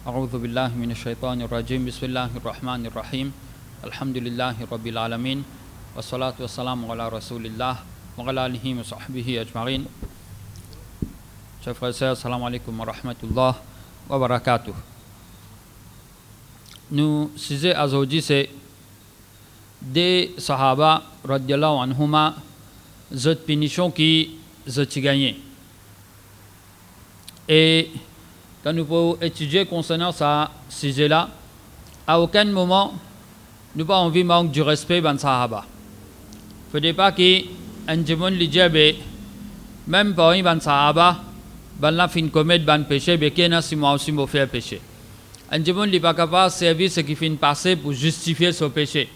أعوذ بالله من الشيطان الرجيم بسم الله الرحمن الرحيم الحمد لله رب العالمين والصلاة والسلام على رسول الله وعلى آله وصحبه أجمعين. Chers frères et sœurs, salam alaikum wa rahmatullah wa barakatuh. Nous, sujet aujourd'hui, c'est des Sahaba, radiallahu anhuma, cette punition qui ont gagné. Et quand nous pouvons étudier concernant ce sujet-là, à aucun moment, nous pas envie manque du respect ban Sahaba. Il ne faut pas qu'un jemon l'idée, même parmi ban Sahaba, ban la fin commettre ban péché, mais qu'il y a si moi aussi me faire péché. Un jemon n'est pas capable de servir ce qui finit passer pour justifier son péché.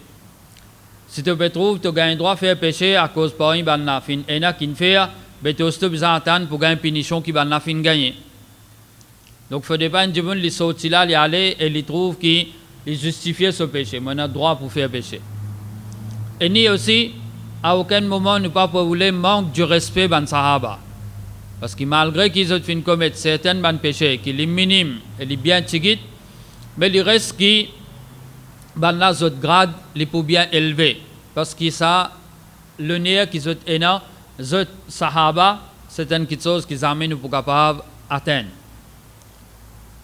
Si tu te trouves, tu gagnes le droit de faire péché à cause parmi ban la fin, et n'a qu'une fait, mais tu as aussi besoin d'attendre pour gagner une punition qui ban la fin gagner. Donc, il ne faut pas un jemon qui sorti là, il aller et il trouve qu'il justifie ce péché. Mais on a le droit pour faire péché. Et ni aussi, à aucun moment, nous ne pas vouloir manque du respect ban Sahaba. Parce que malgré qu'ils ont fait commettre certains ban péchés, qu'il est minime et il est bien tigit, mais il reste qui, ban là, autres grades, les pour bien élevé. Parce que ça, le nez qu'ils ont énorme, les Sahaba, c'est une chose qu'ils amènent pour capable atteindre.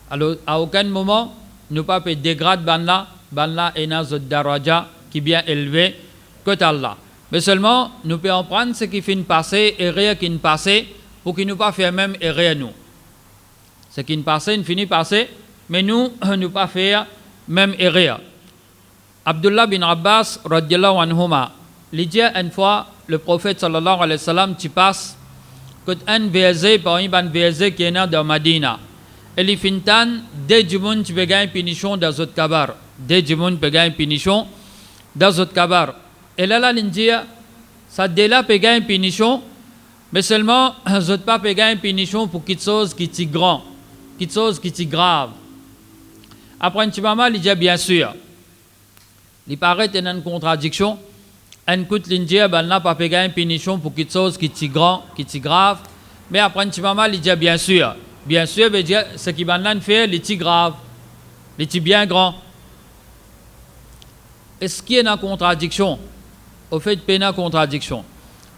Alors, à aucun moment, nous ne pouvons pas dégrader banla et notre daraja qui est bien élevé que Allah. Mais seulement, nous pouvons prendre ce qui finit passer et rien qui ne passe pour qu'il ne pas faire même et rien nous. Ce qui ne passe, il finit passer, mais nous ne pas faire même et rien. Abdullah bin Abbas, radiallahu anhuma, il dit une fois, le prophète sallallahu alayhi wa sallam, tu passes, que un verset par un verset qui est né dans Madina. Et les fintan, dès du monde, tu peux gagner une punition dans votre kabar. Dès du monde, tu peux gagner une punition dans votre kabar. Et là, l'India, ça déjà peut gagner une punition, mais seulement, vous pas peut gagner une punition pour quelque chose qui est grand, quelque chose qui est grave. Après un petit moment, il dit bien sûr, il paraît qu'il y a une contradiction. Un coup de l'India, ben là, pas peut gagner une punition pour quelque chose qui est grand, qui est grave. Mais après un petit moment, il dit bien sûr. Bien sûr, ce qui va faire, il est grave, il est bien grand. Est-ce qu'il y a une contradiction? Au fait, il y a une contradiction.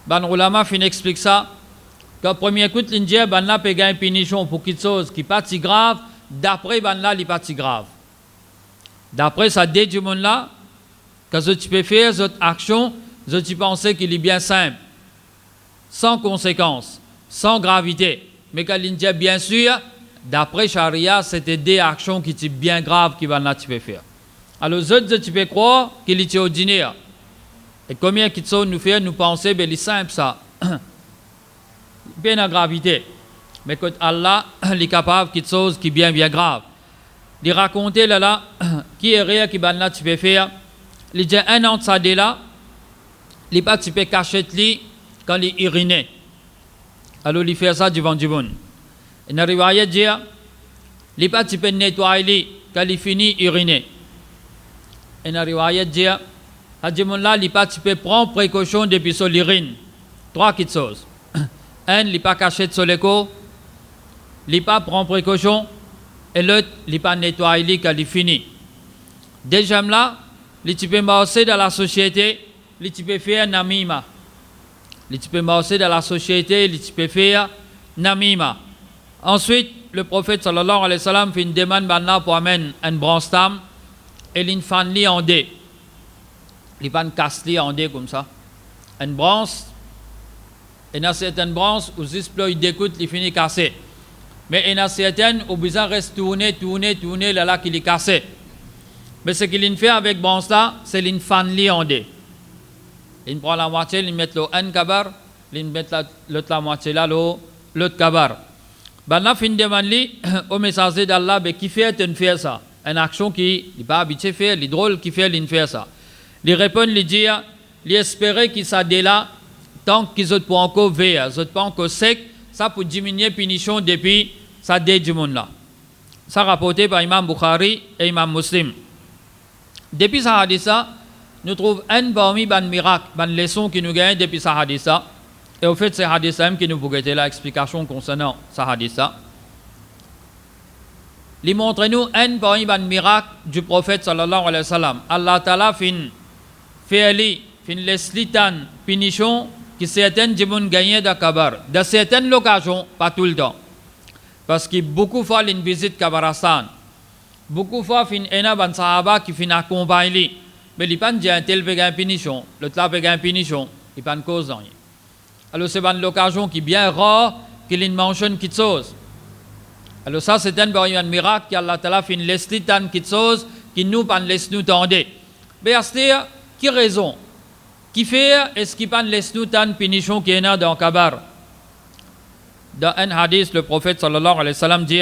Ban Ulama fin explique ça, que premier coup de l'Indien, ban là peut gagner une punition pour quelque chose qui n'est pas si grave, d'après ban là, il n'est pas si grave. D'après ça dit du monde là, que tu peux faire cette action, tu penses qu'il est bien simple, sans conséquences, sans gravité. Mais quand l'Indien, bien sûr, d'après Sharia, c'était des actions qui étaient bien graves qui van là tu peux faire. Alors, tu peux croire qu'il était ordinaire. Et combien qui sont nous faire nous penser, ben, c'est simple ça. Bien la gravité. Mais quand Allah est capable de quelque chose qui est bien, bien grave. Il raconter là, qui est rien qui van là tu peux faire. Il dit un an de ça dès là, il pas tu peux cacher lui quand il est uriné. Alors, il fait ça devant du monde. Et dans la rivière, il dit, il pas tu peux nettoyer quand il finit uriner. Et dans la rivière, il dit, à ce moment-là, il pas tu peux prendre précaution depuis son urine. Trois petites choses. Un, il pas caché sur l'écho. Il pas prendre précaution. Et l'autre, il pas nettoyer quand il finit. Deuxième là, il tu peux marcher dans la société, il tu peux faire un namima. Tu peux marcher dans la société, tu peux faire namima. Ensuite, le prophète sallallahu alayhi wa sallam fait une demande maintenant pour amener un branstam et il fait un en dé. Il fait un casse-lit en dé comme ça. Une branche, et dans certaines branches, où il découte, il finit cassé. Mais il y a certaines où besoin reste tourner, là qu'il est cassé. Mais ce qu'il fait avec branche là, c'est qu'il fait un en dé. Il prend la moitié, il met un kabar, il met l'autre moitié là, l'autre kabar. Ben là, fin de demande au messager d'Allah, qui fait ça? Une action qui n'est pas habitué à faire, il est drôle qui fait ça. Il répond, il dit, il espérait qu'il s'est là, tant qu'ils ont pas encore veillé, ils n'ont pas encore sec, ça pour diminuer la punition depuis ça dé du monde là. Ça rapporté par Imam Bukhari et Imam Muslim. Depuis ça hadith ça, nous trouvons un parmi les miracles, les leçons qui nous gagnent depuis ce hadith. Et au fait, c'est hadith qui nous pouvait l'explication concernant ce hadith. Il montre nous un parmi les miracles du prophète sallallahu alayhi wa sallam. Allah Ta'ala fin laisse tan punition qui certaines gens gagnent d'akabar. Dans certaines occasions, pas tout le temps. Parce que beaucoup de fois, ils visitent Kabarastan. Beaucoup de fois, il y a des sahaba qui finissent accompagner. Mais ils ne peuvent pas tel pégan punition, le tel pégan punition, ils ne peuvent pas cause rien. Alors c'est une occasion qui est bien rare qu'il mentionne quelque chose. Alors ça c'est un miracle qu'Allah Ta'ala fait laisse tant quelque chose qui nous pas laisse nous tendre. Mais c'est qui raison? Qui fait est-ce qu'il pas laisse nous tant punition qui est dans le kabar? Dans un hadith le prophète sallallahu alayhi wa sallam dit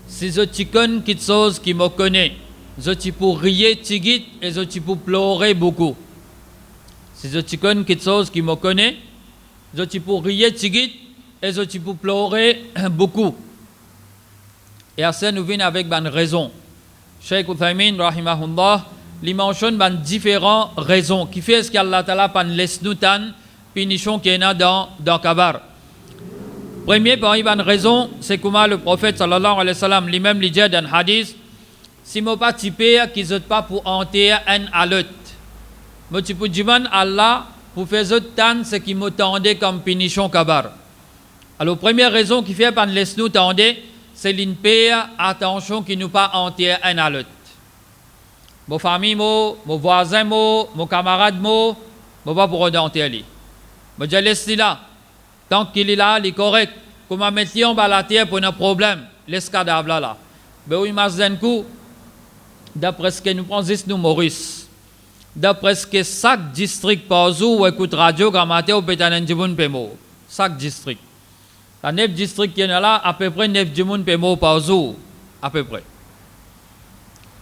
si je te connais quelque chose qui me connaît, je te peux rire tigit et je te peux pleurer beaucoup. Si je te connais quelque chose qui me connaît, je te peux rire tigit et je te peux pleurer beaucoup. Et à ça nous venons avec une raison. Cheikh Uthaymin rahimahullah il mentionne différentes raisons qui fait ce qu'Allah Ta'ala pas laisse nous tant punition qui est dans kabar. Premier parmi les raisons, c'est comment le prophète sallallahu alayhi wa sallam lui-même lui dit dans un hadith si je ne pas typé qu'ils ne pas pour hanter un à l'autre. Je peux dire Allah pour faire tant ce qui m'attendait comme punition kabar. Alors première raison qui fait pas laisse nous tendre, c'est l'INPE attention qui nous pas hanter un à l'autre. Mon famille, mon voisin, mon camarade, mon pas pour hanter lui. Je dis laisse là. Tant qu'il est là, il est correct. Comment mettre en bas la terre pour un problème, laisse cadavre là. Ben oui, d'un coup, d'après ce que nous prenons nous Maurice, d'après ce que chaque district par jour ou écoute radio, grammaire ou pétanen du monde pémo, chaque district. Dans 9 districts qui est là, à peu près 9 du monde pémo par jour, à peu près.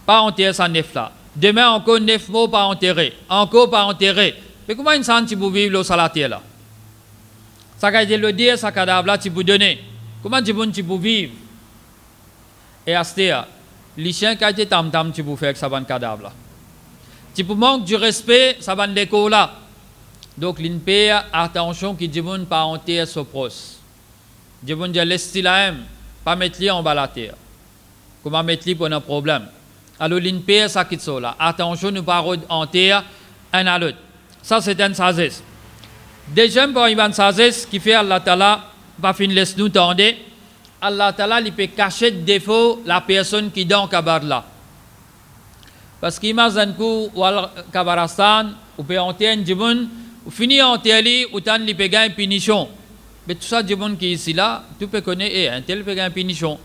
Pas enterré ça 9 là. Demain encore 9 mots pas enterré, encore pas enterré. Mais comment une santé pour vivre au salatier là? Ça a été le dire, ça cadavre là, tu peux donner. Comment tu peux vivre? Et à ce temps, les chiens qui ont été tam-tam, tu peux faire avec ça van cadavre là. Tu peux manquer du respect, ça va l'écho là. Donc, l'INPE, attention, qui dit pas enterrer ce proche. Dit bon, laisse là, pas mettre en bas la terre. Comment mettre pour un problème? Alors, l'INPE, ça quitte ça là. Attention, ne pas enterrer un à l'autre. Ça, c'est un sagesse. Deuxième point, Ibn Sazes, qui fait Allah Ta'ala, va finir laisse nous tendre. Allah Ta'ala, il peut cacher de défaut la personne qui est dans le kabar là. Parce qu'imagine que au Kabarastan, ou peut enterrer un djibun, ou finir enterrer, ou tant il peut gagner une punition. Mais tout ça, djibun qui est ici là, tu peux connaître, un tel peut gagner une punition.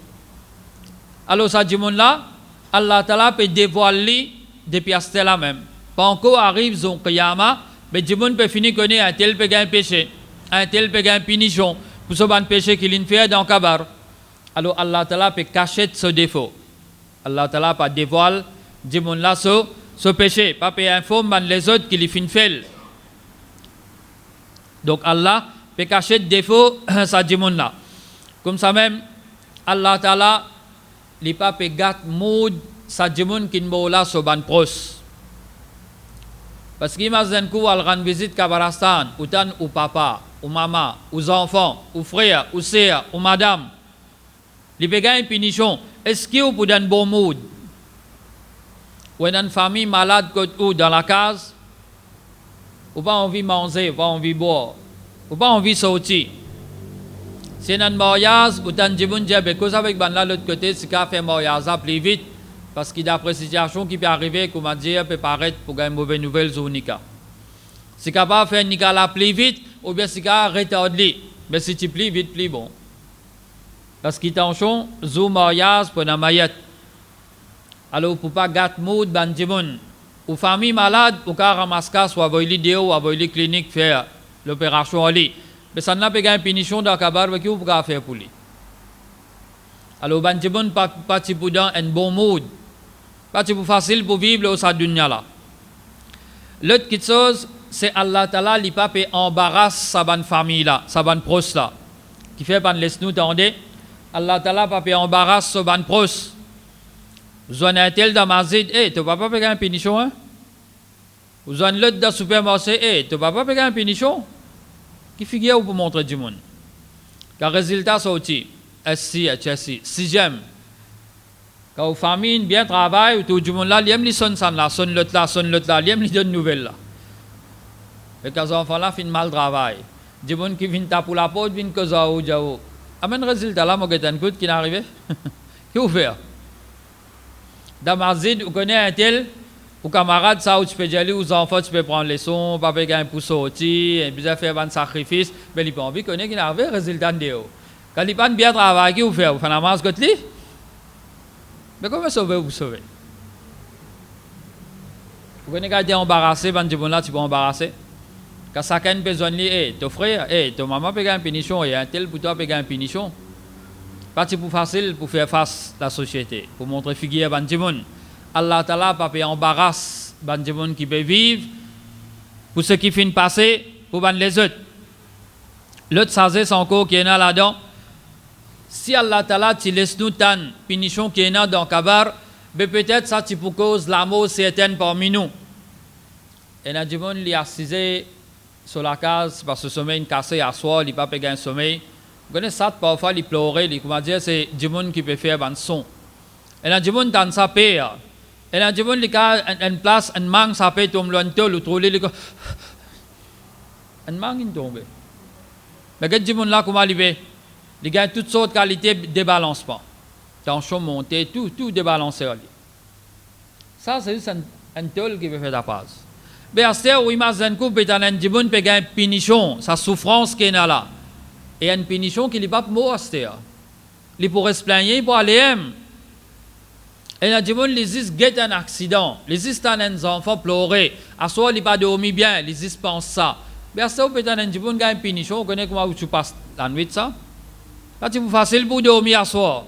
Alors, ça djibun là, Allah Ta'ala peut dévoiler depuis à ce là même. Pas encore arrive son qiyamah. Mais tout le monde peut finir connaître un tel peut gagner un péché, un tel peut gagner une punition pour ce bon péché qu'il fait dans le kabar. Alors Allah Ta'ala peut cacher ce défaut. Allah Ta'ala peut dévoiler du monde là ce péché, pas peut informer les autres qu'il fin fait. Donc Allah peut cacher le défaut ça du monde là. Comme ça même Allah Ta'ala il pas peut gâter mood ça du monde qui ne là ce bon proche. Parce qu'imagine qu'on va rendre visite Kabarastan, ou tant ou papa, ou maman, ou enfants, ou frère, ou sœur, ou madame. Les peut gagner une punition. Est-ce qu'il peut donner un bon mood? Ou une famille malade ou dans la case, ou pas envie de manger, ou pas envie de boire, ou pas envie de sortir. Si un mariage, ou tant de gens disent, parce avec ban là l'autre côté, c'est qu'à faire mariage plus vite. Parce que d'après la situation qui peut arriver, comment dire, peut paraître pour gagner une mauvaise nouvelle sur Nika. Si capable de faire Nika la plus vite, ou bien si capable de retarder. Mais si tu plus vite, plus bon. Parce qu'il t'enchon, sur mariage pour la maillette. Alors, pour ne pas gâter mood, bandimoun. Ou famille malade, ou car ramasser ou avoir l'idéo, ou avoir les cliniques faire l'opération en lit. Mais ça n'a pas gagné une punition dans le kabar, mais qui vous pouvez faire pour lui. Alors, bandimoun, pas pour dans un bon mood. Pas plus facile pour vivre au sa dunya là. L'autre chose, c'est Allah Ta'ala qui pas embarrasse sa bonne famille là, sa bonne proche là. Qui fait pas laisse nous tendre. Allah Ta'ala pas embarrasse sa bonne proche. Vous en avez tel dans ma zid, tu vas pas payer une punition hein? Vous en avez l'autre dans le supermarché, tu vas pas payer une punition? Qui figure pour montrer du monde. Car résultat sorti, SC, HSC, 6e, Quand famille bien travaille, tout le monde là, il aime les sonne là, sonne l'autre là, il aime les donne nouvelles là. Et quand les enfants là finissent mal travail, des gens qui viennent taper la porte, viennent que ça ou jao. Amen résultat là, moi j'ai un coup qui est arrivé. Qu'est-ce que vous faites? Dans ma zid, vous connaissez un tel, ou camarade, ça où tu peux aller aux enfants, tu peux prendre les sons, papa gagne pour sortir, et puis faire un sacrifice, mais il n'a pas envie de connaître qu'il a arrivé, résultat de Dieu. Quand il n'a pas bien travaillé, vous faites, vous faites la masse que lui. Mais comment vous sauver? Vous connaissez quand tu es embarrassé, ben là tu peux embarrasser. Quand chacun a besoin de lui, ton frère, ton maman peut gagner une punition, et un tel pour toi peut gagner une punition. Pas pour facile pour faire face à la société, pour montrer figure à ben Allah Ta'ala pas peut embarrasse ben qui peut vivre, pour ceux qui finissent passer, pour ben les autres. L'autre sagesse encore qui est là-dedans. Si Allah Ta'ala tu laisse nous tant punition qui est dans le kabar, peut-être ça tu pour cause la mort certaine parmi nous. Et na dit li assisé sur la case parce que sommeil cassé à soi, il pas gagner sommeil. Vous connaissez ça parfois il pleurer, il comment dire c'est du monde qui peut faire un son. Et na dit dans sa paix. Et na dit li ka en place un mang sa paix tombe loin de le trouver li un mang in tombe. Mais que dit là comment il fait? Il gagne toutes sortes de qualités de débalancement. Tension montée, tout débalancé. Ça, c'est juste un tol qui peut faire la passe. Mais à ce moment où il m'a dit que un djibun peut gagner une punition, sa souffrance qui est là. Et une punition qui n'est pas mort à ce moment. Il pourrait se plaindre pour aller. Et un djibun, il existe un accident. Il existe un enfant pleurer. À ce moment, il n'a pas dormi bien. Il existe pense ça. Mais à ce moment où un djibun gagne une punition, vous connaissez comment tu passes la nuit ça? Là, c'est facile pour dormir à soir.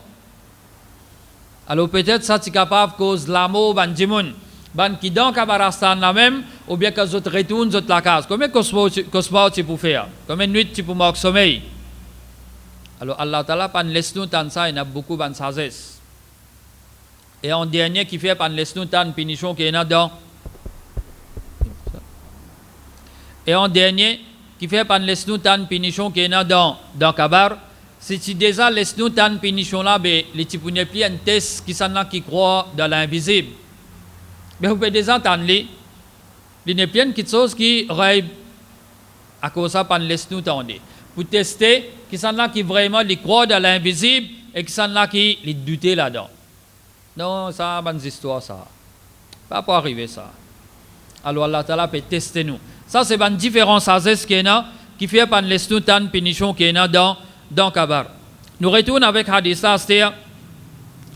Alors peut-être ça c'est capable cause l'amour ban djimoun. Ban qui donc kabarastan la même ou bien que autres retournent autres la case. Combien cosmo tu peux faire? Combien de nuits tu peux manquer sommeil? Alors Allah Ta'ala pan laisse nous tant ça, il y a beaucoup ban sagesse. Et en dernier qui fait pan laisse nous tant punition qui est là-dedans. Et en dernier qui fait pan laisse nous tant punition qui est là-dedans dans kabar. Si tu déjà laisses nous tant punition là, les types n'est plus un test qui s'en a qui croient dans l'invisible. Mais vous pouvez déjà entendre il n'est plus quelque chose qui rêve à cause ça pan laisse nous tendre. Pour tester qui s'en a qui vraiment les croient dans l'invisible et qui s'en a qui les doutent là-dedans. Non, ça bonne histoire ça. Pas pour arriver ça. Alors Allah Ta'ala peut tester nous. Ça c'est une différence sagesse qui est là qui fait pan laisse nous tant punition qui est là dans Kabar. Nous retournons avec Hadissa, c'est-à-dire,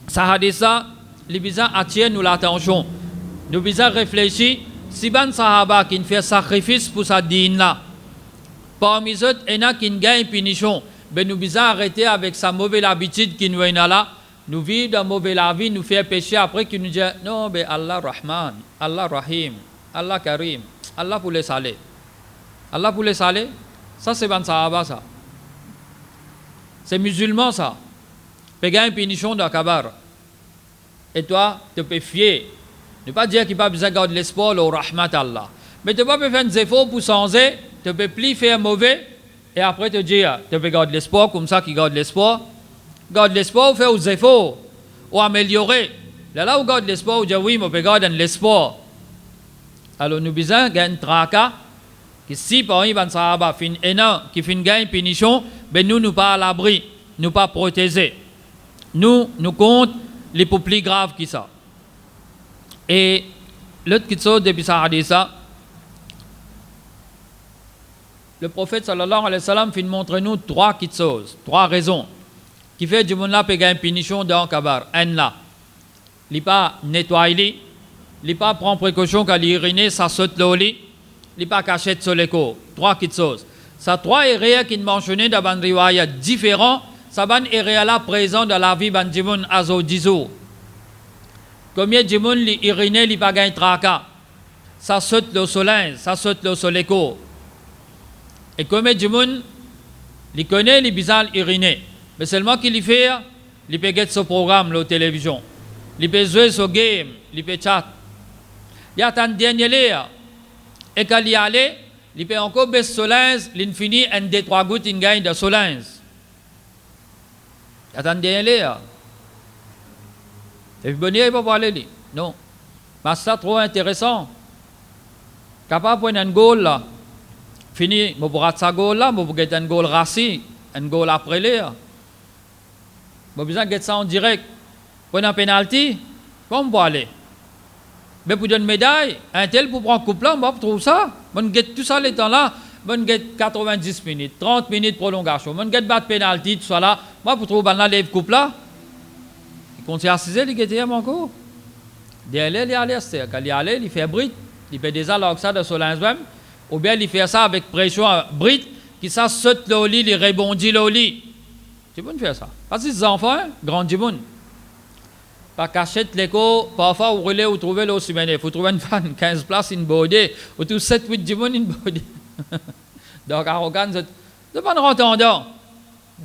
ça Hadissa, les bizarres attirent nous l'attention. Nous bizarres réfléchir, si ban sahaba qui fait sacrifice pour sa dîne là, parmi eux, il y en a qui gagnent punition, ben nous bizarres arrêter avec sa mauvaise habitude qui nous est là, nous vivons dans mauvaise la vie, nous faire pécher après qui nous dit, non, ben Allah Rahman, Allah Rahim, Allah Karim, Allah pour les saler. Allah pour les saler, ça c'est ban sahaba ça. C'est musulman ça. Tu gagner une punition dans Kabar. Et toi, tu peux fier. Ne pas dire qu'il n'y a pas besoin de garder l'espoir au rahmat Allah. Mais tu ne peux pas faire des efforts pour changer. Tu ne peux plus faire mauvais. Et après te dire, tu peux garder l'espoir comme ça qui garde l'espoir. Garde l'espoir ou faire des efforts. Ou améliorer. Là où garde l'espoir, on dit oui, mais on peut garder l'espoir. Alors nous besoin de gagner un tracas. Que si par exemple, sahaba fin qui fin gagne punition, ben nous pas à l'abri, nous pas protégés. Nous compte les plus graves qui ça. Et l'autre qui sort depuis ça hadith ça, le prophète sallallahu alayhi wa sallam fin montre nous trois raisons qui fait du monde là peut gagner punition dans kabar. Un là, il pas nettoyer, il pas prendre précaution quand il uriner, ça saute le lit. Il pas caché sur les corps. Trois petites choses. Ça trois areas qui mentionnent dans un riwaya différent, ça ban area là présent dans la vie ban djimoun azo dizo. Combien de djimoun li uriner li pas gagne traka. Ça saute le soleil, ça saute le soleil corps. Et combien de djimoun li connaît li bizarre uriner. Mais seulement qu'il y fait, il peut get ce programme la télévision. Il peut jouer ce game, il peut chat. Il y a un dernier lien. Et quand il y allait, il peut encore baisser soleil, il finit un des trois gouttes in gagne de soleil. Attendez là. Et puis, il va pas aller. Non. Mais c'est trop intéressant. Capable de un goal là. Fini, je vais sa goal là, je vais un goal rassis, un goal après l'air. Je besoin de ça en direct. Pour un penalty, comment on va aller? Mais pour une médaille, un tel pour prendre coupe là, on va trouver ça. On get tout ça les temps là, on get 90 minutes, 30 minutes de prolongation, on get battre penalty, tout ça là. Moi pour trouver là les coupe là. Il continue à assiser les GTM encore. Derrière il allait, c'est quand il allait, il fait bride, il fait des alors ça de Solins même, ou bien il fait ça avec pression bride, qui ça saute le lit, il rebondit le lit. Tu peux faire ça. Parce que les enfants, grand monde. Par cachette l'écho, parfois vous roulez ou trouvez l'eau semaine. Il faut trouver une fan, 15 places, une bodée, ou tout 7-8 dimon, une bodée. Donc, arrogant, c'est pas un entendant.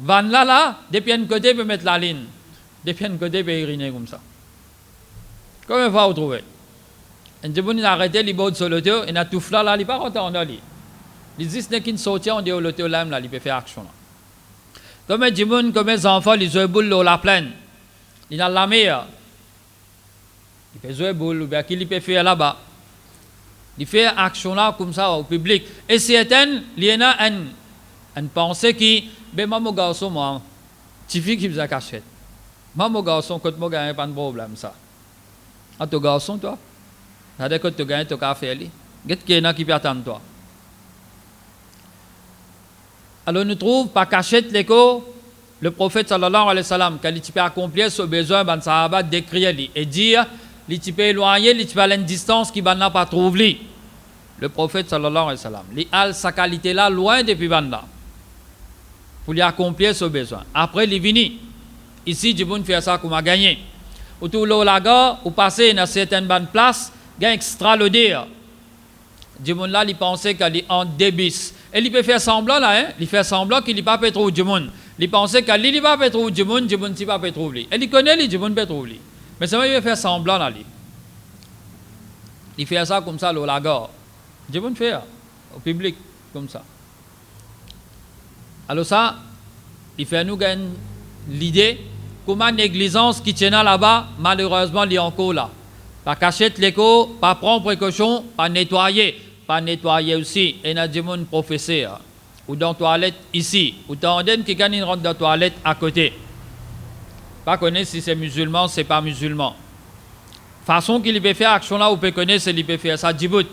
Van là, depuis un côté, peut mettre la ligne. Depuis un côté, peut uriner comme ça. Combien de fois vous trouvez? Un dimon, il a arrêté, il bode sur l'auto, il a tout là, il n'est pas entendant. Il dit, ce n'est qu'une sortie, on dit au l'auto, là, il peut faire action. Comme un dimon, comme les enfants, ils ont boule dans la plaine. Il a la mer. Il fait jouer boule, ou bien qu'il peut faire là-bas. Il fait action là comme ça au public. Et certains, il y en a une pensée qui, ben moi mon garçon, moi, tu fais qui vous a caché. Moi mon garçon, quand moi gagne pas de problème ça. Ah ton garçon toi, ça que tu gagnes ton café ali. Qu'est-ce qu'il y en a qui peut attendre toi. Alors nous trouvons par cachette l'écho. Le prophète sallallahu alayhi wa sallam, quand il peut accomplir ce besoin, ben sahaba d'écrire et dire, il peut éloigner, il peut aller à une distance qui n'a pas trouvé. Le prophète sallallahu alayhi wa sallam, il a sa qualité là loin depuis banda pour lui accomplir ce besoin. Après il est venu. Ici, je vais faire ça comme a gagné. Autour de la ou passer dans certaines bonnes places, il y a extra le dire. Je vais là, il pensait qu'il est en débis. Et il peut faire semblant là, hein? Il fait semblant qu'il n'est pas trop du monde. Il pensait qu'il n'est pas trop du monde, il n'est pas trop lui. Et il connaît lui, il n'est pas trop lui. Mais ça il fait semblant là. Il fait ça comme ça, la gare. Je vais faire au public comme ça. Alors ça, il fait nous gagner l'idée comment négligence qui tient là-bas, malheureusement, il est encore là. Pas cacher l'écho, pas prendre précaution, pas nettoyer aussi. Et il y a des gens professeurs, ou dans la toilette ici, ou dans des qui gagnent une rentre dans la toilette à côté. Pas connaître si c'est musulman, c'est pas musulman. Façon qu'il peut faire action là, ou peut connaître, c'est qu'il peut faire ça. Djibout,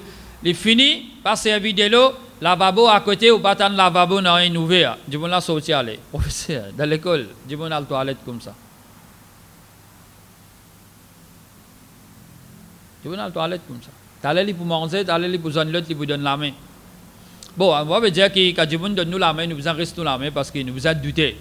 il finit par servir de l'eau, lavabo à côté, ou pas tant de lavabo dans une ouvert. Djibout là sorti aller. Professeur, dans l'école, Djibout dans la toilette comme ça. Djibout dans la toilette comme ça. T'allais pour manger, t'allais pour donner l'autre, il vous donne la main. Bon, on va dire que quand Djibout donne nous la main, nous vous en restons la main parce qu'il nous a douté.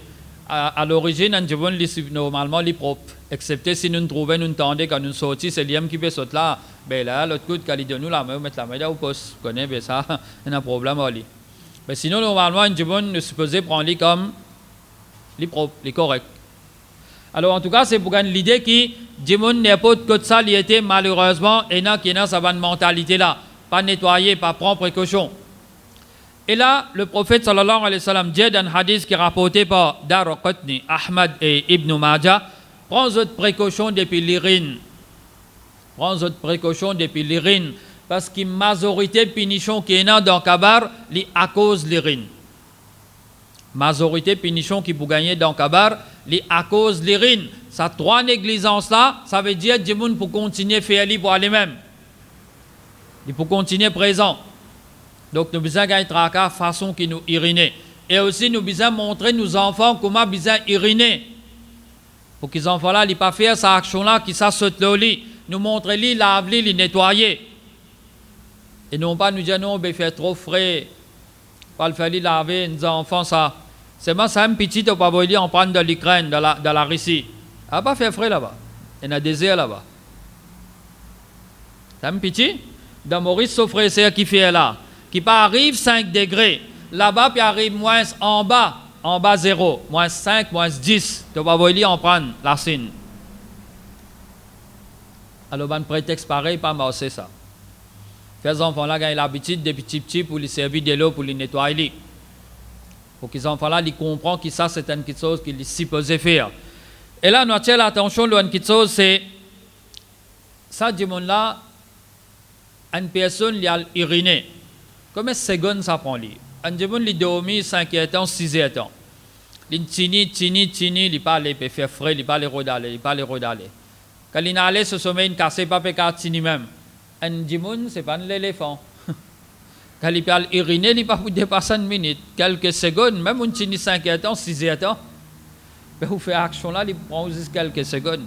À l'origine, un Djibout, normalement, il est propre. Excepté si nous trouvons, nous entendons, quand nous sortons, c'est l'homme qui peut sauter là. Ben là, l'autre coup, quand il donne nous la main, on met la main là au poste. Vous connaissez, ben ça, il y a un problème à lui. Mais sinon, normalement, un Djibout, nous supposons prendre lui comme les propre, les correct. Alors, en tout cas, c'est pour gagner l'idée que Djibout n'est pas de ça, il était malheureusement, et n'a qu'il y a sa bonne mentalité là. Pas nettoyer, pas prendre précaution. Et là, le prophète sallallahu alayhi wa sallam dit dans un hadith qui est rapporté par Daraqutni, Ahmad et Ibn Majah, prends votre précaution depuis l'urine. Prends votre précaution depuis l'urine. Parce que la majorité de punitions qui est dans le kabar, c'est à cause de l'urine. Majorité de punitions qui pour gagner dans le kabar, c'est à cause de l'urine. Ces trois négligences là, ça veut dire que les gens pour continuer à faire pour aller-même. Il faut continuer présent. Donc, nous devons gagner la façon qui nous uriner. Et aussi, nous devons montrer nos enfants comment ils doivent uriner. Pour que les enfants-là ne pas faire cette action-là, qui sautent le lit. Nous montrer, les laver, les nettoyer. Et non pas nous dire, non, on va faire trop frais. Pas le faire laver, nos enfants, ça. C'est moi, c'est un petit, on va pas on prend de l'Ukraine, de la Russie. On va pas faire frais là-bas. Il y a un désert là-bas. C'est un petit. Dans Maurice, Sofré, c'est qui fait là. Qui arrive 5 degrés, là-bas, puis arrive moins en bas 0, moins 5, moins 10. Tu vas voir, on prend la signe. Alors, un prétexte pareil, pas mal, c'est ça. Les enfants-là ont l'habitude des petits pour les servir de l'eau, pour les nettoyer. Pour que les enfants-là comprennent que ça, c'est quelque chose qu'ils sont supposés faire. Et là, nous attirons l'attention de quelque chose, c'est ça, du monde là, une personne qui a uriné. Combien de secondes ça prend lui? Un gens qui dormi 5 ans, 6 ans. Il tini, il parle, il peut faire frais, il parle rodaler. Quand il allait se sommeil, il casse pas pécar tini même. Un gens, c'est pas un éléphant. Quand il parle uriner, il pas pour dépasser 1 minute. Quelques secondes, même un tini 5 ans, 6 ans. Mais vous faites action là, il prend juste quelques secondes.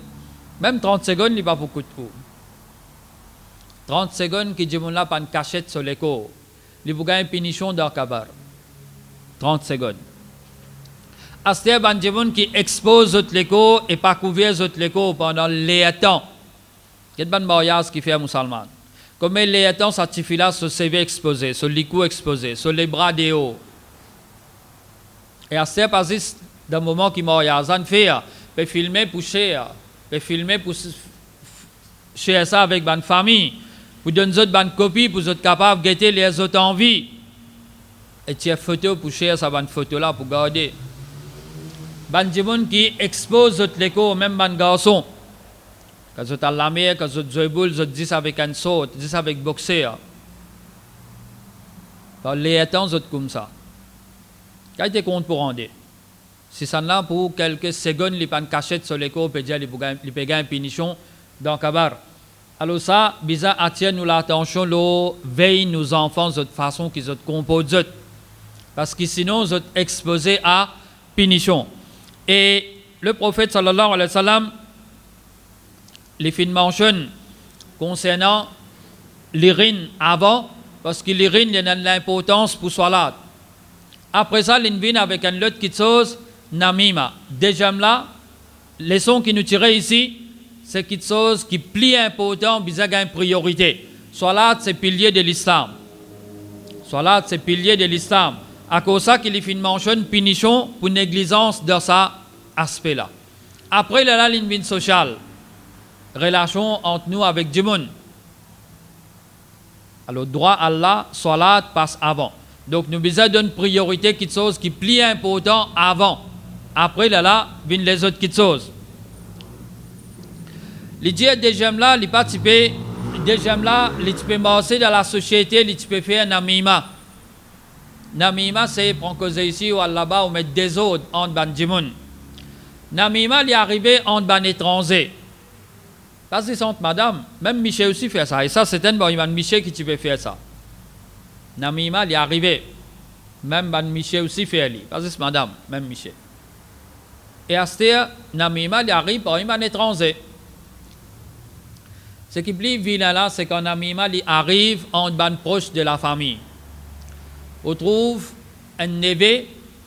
Même 30 secondes, il pas beaucoup de coup. 30 secondes qui dit là pas une cachette sur l'écho. Il vous gagne une punition dans le cabar. 30 secondes. Asté ban gens qui expose votre l'écho et pas couvert votre l'écho pendant les temps. Quel ban mariage qui fait un musulman. Comme les temps ça suffit là sur CV exposé, sur les coups exposés, sur les bras des hauts. Et asté pas juste dans le moment qui mariage, on fait peut filmer pour cher, peut filmer pour cher ça avec ban famille. Pour donner une bonne copie, pour être capable de guetter les autres en vie. Et tu as une photo pour cher ça bonne photo là pour garder. Ban gens qui expose votre l'écho, même ban garçon. Quand vous êtes à la mer, quand vous êtes joué boule, vous êtes 10 avec un saut, 10 avec boxeur. Par les temps, vous êtes comme ça. Quel est compte pour rendre? Si ça là pour quelques secondes, il pas une cachette sur l'écho, il peut gagner une punition dans le cabar. Alors ça, bizarre attire nous l'attention, l'eau veille nos enfants de façon qu'ils se composent. Parce que sinon, ils sont exposés à punition. Et le prophète sallallahu alayhi wa sallam, les films mentionnent concernant l'urine avant, parce que l'urine a de l'importance pour salat. Après ça, l'in avec un lot qui chose, namima. Déjà là, les sons qui nous tiraient ici, c'est quelque chose qui est plus important, bizarre une priorité. Salat, c'est pilier de l'islam. Salat, c'est pilier de l'islam. À cause de ça, qu'il y a une mention punition pour négligence de cet aspect-là. Après, il y a la sociale. Relation entre nous avec du monde. Alors, droit à Allah, salat passe avant. Donc, nous besoin d'une priorité quelque chose qui est plus important avant. Après, il y a les autres quelque chose. Les dieux déjà là, les participants, déjà là, les types marcher dans la société, les types faire namima. Namima, c'est prendre cause ici ou là-bas, ou mettre des autres entre ban djimoun. Namima, il est arrivé entre ban étrangers. Parce que sont madame, même Michel aussi fait ça. Et ça, c'est un bon Michel qui peut faire ça. Namima, il est arrivé. Même ban Michel aussi fait lui. Parce que c'est madame, même Michel. Et à ce temps, Namima, il arrive par un étranger. Ce qui est plus vilain là, c'est qu'un amima arrive en ban proche de la famille. On trouve un neveu,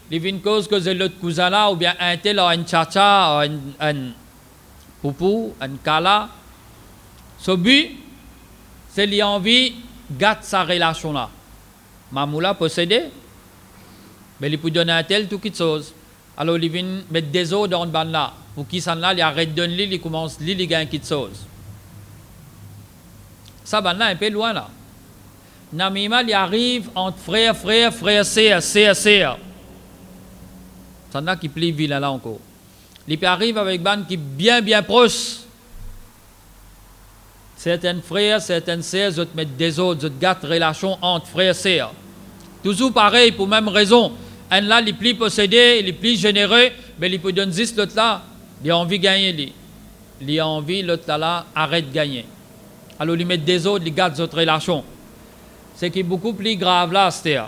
il vient cause que c'est l'autre cousin là, ou bien un tel, un tchacha, un poupou, un kala. Ce but, c'est lui envie de garder sa relation là. Mamoula possédé, mais il peut donner un tel tout quelque chose. Alors il vient mettre des eaux dans le ban là. Pour qui s'en là, il arrête de donner, il commence à gagner quelque chose. Ça, ben là, un peu loin là. Namima, il arrive entre frère, sœur. Ça n'a qui plie vilain là encore. Il arrive avec ban qui est bien proche. Certains frères, certaines sœurs, ils mettent des autres, ils gardent relation entre frères et sœurs. Toujours pareil, pour même raison. Un là, il est plus possédé, il est plus généreux, mais il peut donner juste l'autre là. Il a envie de gagner. Il a envie, l'autre là, arrête de gagner. Alors, ils mettent des autres, ils gardent d'autres relations. Ce qui est beaucoup plus grave là, c'est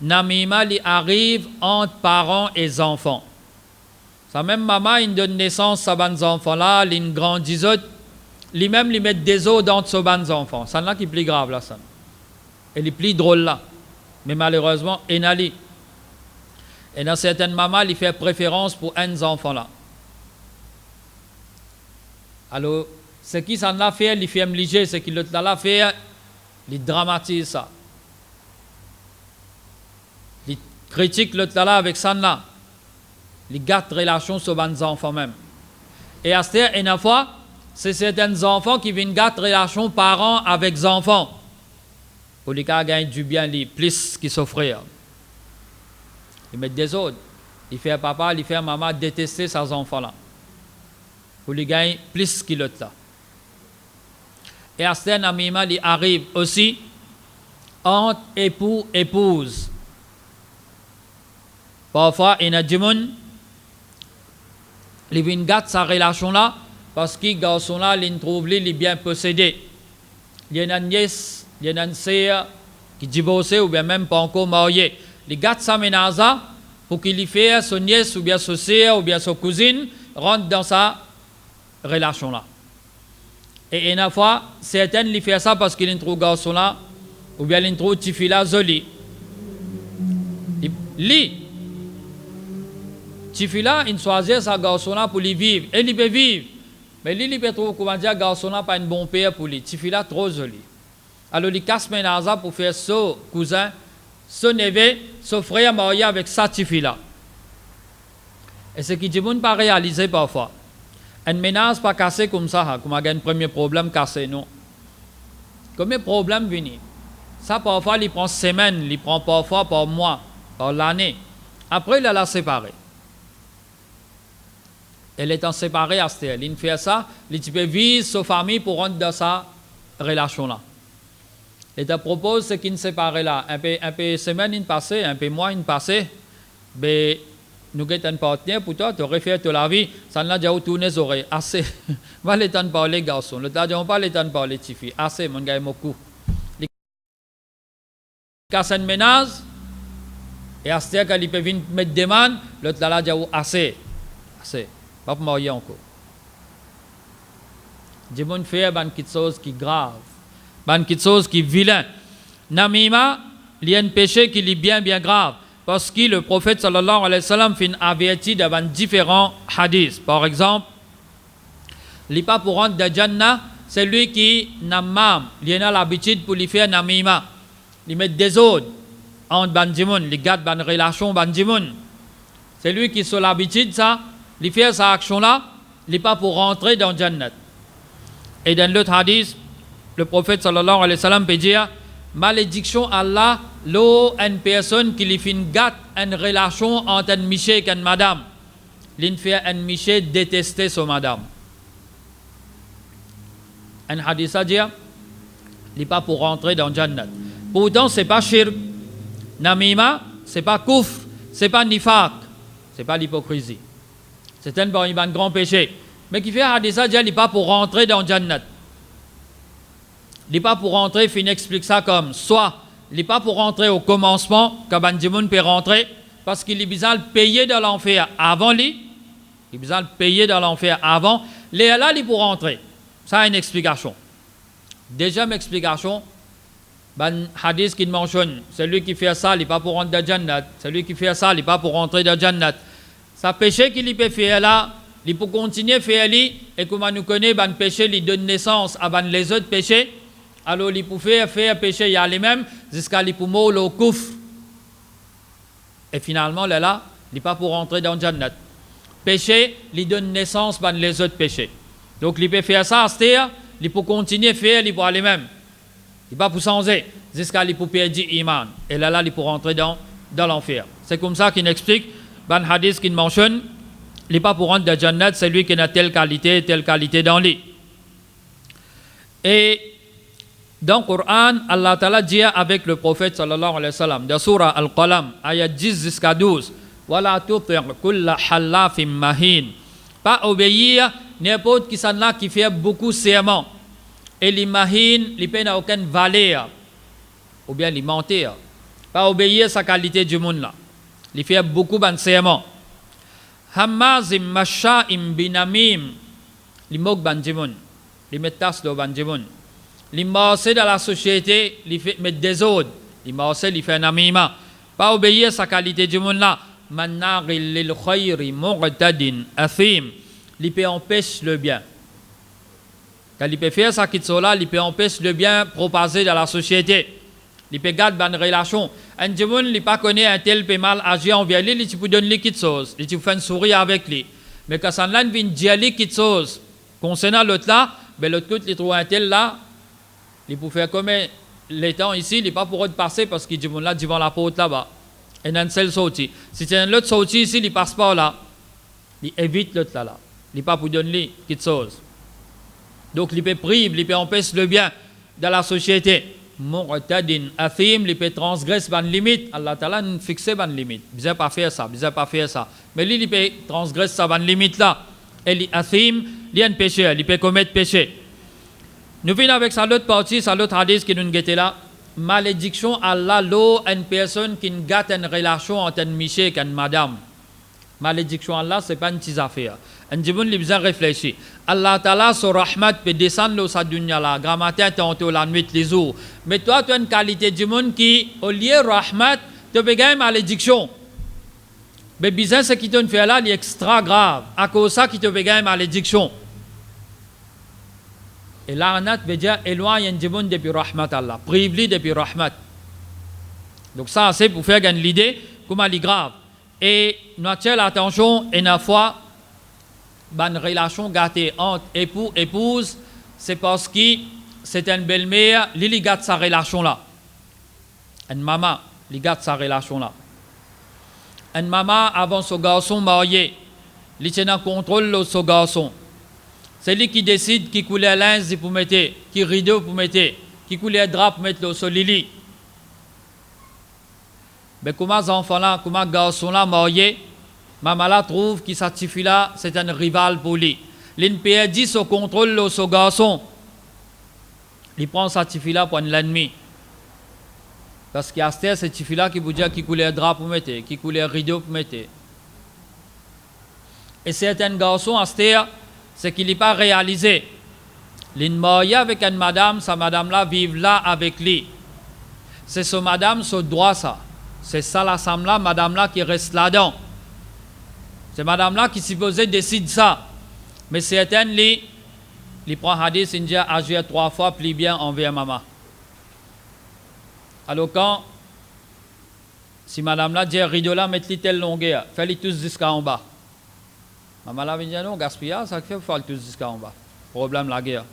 Namima, il arrive entre parents et enfants. Ça même maman, il donne naissance à ces enfants-là, ils grandissent, ils même ils mettent des autres dans ces enfants. C'est là qui est plus grave là, ça. Et le plus drôle là. Mais malheureusement, Enali. Et dans certaines mamans, il fait préférence pour un enfant là. Alors, ce qui s'en a fait, il fait léger, ce qui l'a fait, il dramatise ça. Il critique l'autre là avec ça là. Il garde relation sur les enfants même. Et à ce moment, une fois, c'est certains enfants qui viennent garder relation parents avec les enfants. Pour les cas gagner du bien, plus qu'ils s'offrent. Ils mettent des autres. Il fait papa, il fait maman détester ces enfants là. Pour les gagner plus qu'ils l'autre là. Et Asté Namima il arrive aussi entre époux épouse. Parfois, il y a des gens qui viennent gâter sa relation là parce que garçon là, il trouve les bien possédé. Il y a une nièce, il y a une sœur qui divorcée ou bien même pas encore mariée. Les gâte sa ménage pour qu'il fasse son nièce ou bien son sœur ou bien son cousine rentre dans sa relation là. Et une fois, certains lui font ça parce qu'ils trouvent garçon là ou bien ils trouvent petite fille là jolie. Lui, petite fille là, il choisit sa garçon là pour lui vivre. Et il peut vivre. Mais lui, il peut trouver comment dire garçon là pas un bon père pour lui. Petite fille là trop jolie. Alors il casse ménage pour faire son cousin, son neveu, son frère marié avec sa petite fille là. Et ce qui dit bon pas réaliser parfois. Un ménage pas cassé comme ça, comme un premier problème cassé non. Combien de problèmes viennent? Ça parfois il prend semaine, il prend parfois par mois, par l'année. Après il la séparé. Elle est en séparée à cette elle. Il fait ça, il peut vivre sa famille pour rentrer dans sa relation là. Et te propose ce qui ne sépare là. Un peu semaine in passé, un peu mois in passé, ben nous avons un partenaire pour toi, tu aurais fait toute la vie, ça n'a déjà tourné les oreilles. Assez. Va le temps de parler garçon, le temps de pas le temps de parler petite fille. Assez mon gars mon coup. Les casse un ménage et à ce temps qu'il peut venir mettre des demandes, l'autre là déjà assez. Assez. Pas pour marier encore. Dieu mon fait quelque chose qui est grave. Quelque chose qui est vilain. Namima, il y a un péché qui est bien grave. Parce que le prophète sallallahu alayhi wa sallam fait averti devant différents hadiths. Par exemple, il n'est pas pour rentrer dans Jannah, c'est lui qui namam. Il a l'habitude pour lui faire namima. Il met des autres entre bandimoun, il garde une relation bandimoun. C'est lui qui a l'habitude ça, il fait sa action là, il n'est pas pour rentrer dans Jannah. Et dans l'autre hadith, le prophète sallallahu alayhi wa sallam peut dire malédiction Allah, l'eau une personne qui lui fait une relation entre un monsieur et une madame. Il fait un monsieur détester son madame. Un hadith à dire, il n'est pas pour rentrer dans Jannat. Pourtant, ce n'est pas shirk. Namima, ce n'est pas kufr, ce n'est pas nifaq, ce n'est pas l'hypocrisie. C'est un grand péché. Mais qui fait un hadith à dire, il n'est pas pour rentrer dans Jannat. Il n'est pas pour rentrer, il explique ça comme soit il n'est pas pour rentrer au commencement, quand Bandimoun peut rentrer, parce qu'il est besoin de payer dans l'enfer avant lui. Il est besoin de payer dans l'enfer avant. Les là, il est pour rentrer. Ça a une explication. Deuxième explication, ben hadith qui mentionne, celui qui fait ça, il n'est pas pour rentrer dans Jannat. Celui qui fait ça, il n'est pas pour rentrer dans Jannat. Ça péché qu'il peut faire là, il peut continuer à faire lui, et comme nous connaissons, ben péché, il donne naissance à ben les autres péchés. Alors, il pouvait faire péché, il y a les mêmes, jusqu'à il pouvait mourir au kufr. Et finalement, là, il n'est pas pour rentrer dans Jannat. Péché, il donne naissance à les autres péchés. Donc, il peut faire ça, c'est-à-dire, il peut continuer à faire, il peut aller même. Il ne peut pas changer, jusqu'à il peut perdre l'iman. Et là, il peut rentrer dans l'enfer. C'est comme ça qu'il explique, dans le hadith qu'il mentionne, il n'est pas pour rentrer dans Jannat, c'est lui qui a telle qualité dans lui. Et dans le Coran, Allah Ta'ala dit avec le prophète sallallahu alayhi wa sallam, dans Surah Al-Qalam, ayat 10 jusqu'à 12, Wala tuti' kulla halafim mahin. Pas obéir n'importe qui s'en là qui fait beaucoup serment. Et les mahin, les peines n'a aucune valeur. Ou bien les mentir. Pas obéir sa qualité du monde là. Il fait beaucoup de serment. Hammazim masha'im binamim. Les moque bandimoun. Les mettaces de bandimoun. Les marcher dans la société, les mettre des ordres. Les marcher, les faire un amima. Pas obéir sa qualité du monde là. Manaril lil khayri mu'tadin athim. Il peut empêcher le bien. Quand il peut faire ça, il peut empêcher le bien propager dans la société. Il peut garder une relation. Un monde, il ne pas connaît un tel peut mal agir envers lui, il peut donner quelque chose. Il peut faire un sourire avec lui. Mais quand ça vient dire quelque chose concernant l'autre là, ben l'autre côté, il trouve un tel là. Il peut faire comme les temps ici, il n'est pas pour eux de passer parce qu'il dit là devant la porte là-bas. Et dans une seule sortie. Si c'est un autre sortie ici, il ne passe pas là. Il évite l'autre là. Il n'est pas pour donner quelque chose. Donc, il peut priver, il peut empêcher le bien dans la société. Mu'tadin athim, il peut transgresser une limite. Allah Ta'ala nous fixe une limite. Bizarre pas faire ça, bizarre pas faire ça. Mais lui, il peut transgresser sa limite là. Et l'athim, il y a un péché, il peut commettre péché. Nous venons avec sa l'autre partie, sa l'autre hadith qui nous guette là. Malédiction Allah, l'eau, une personne qui gâte une relation entre un monsieur et une madame. Malédiction Allah, ce n'est pas une petite affaire. Un djibun li besoin réfléchir. Allah Ta'ala, son rahmat peut descendre sa dunya là, grand matin, tantôt la nuit, les jours. Mais toi, tu as une qualité du monde qui, au lieu de rahmat, tu peux gagner malédiction. Mais bizarre, ce qui te fait là, c'est extra grave. À cause de ça, qui te peut gagner malédiction. Et l'arnat veut dire éloigne un djibun depuis rahmat Allah, prive-lui depuis rahmat. Donc ça, c'est pour faire gagner l'idée, comment elle est grave. Et notre attention, et une fois, une relation gâtée entre époux et épouse, c'est parce que c'est une belle-mère, qui gâte sa relation là. Une maman, qui gâte sa relation là. Une maman, avant son garçon marié, qui tient en contrôle de son garçon. C'est lui qui décide qui coule linge pour mettre, qui rideau pour mettre, qui coule drap pour mettre sur le lit. Mais comment les enfants-là, comment les garçons-là mariés, maman là trouve que cette fille-là, c'est un rival pour lui. Il perd son contrôle de son garçon. Il prend cette fille-là pour l'ennemi. Parce qu'il y a cette fille-là qui vous dit qui coule un drap pour mettre, qui coule un rideau pour mettre. Et certains garçons, c'est qu'il n'est pas réalisé. Il est marié avec une madame, sa madame-là vive là avec lui. C'est ce madame, ce droit ça. C'est ça la femme-là, madame-là qui reste là-dedans. C'est madame-là qui supposait décide ça. Mais certains, il prend hadith, il dit agir 3 fois plus bien envers maman. Alors quand, si madame-là dit rideau-là, mettez telle longueur, fais-le tous jusqu'à en bas. Maman-là vient dire non, gaspillage, ça fait faire tous jusqu'à en bas. Problème la guerre.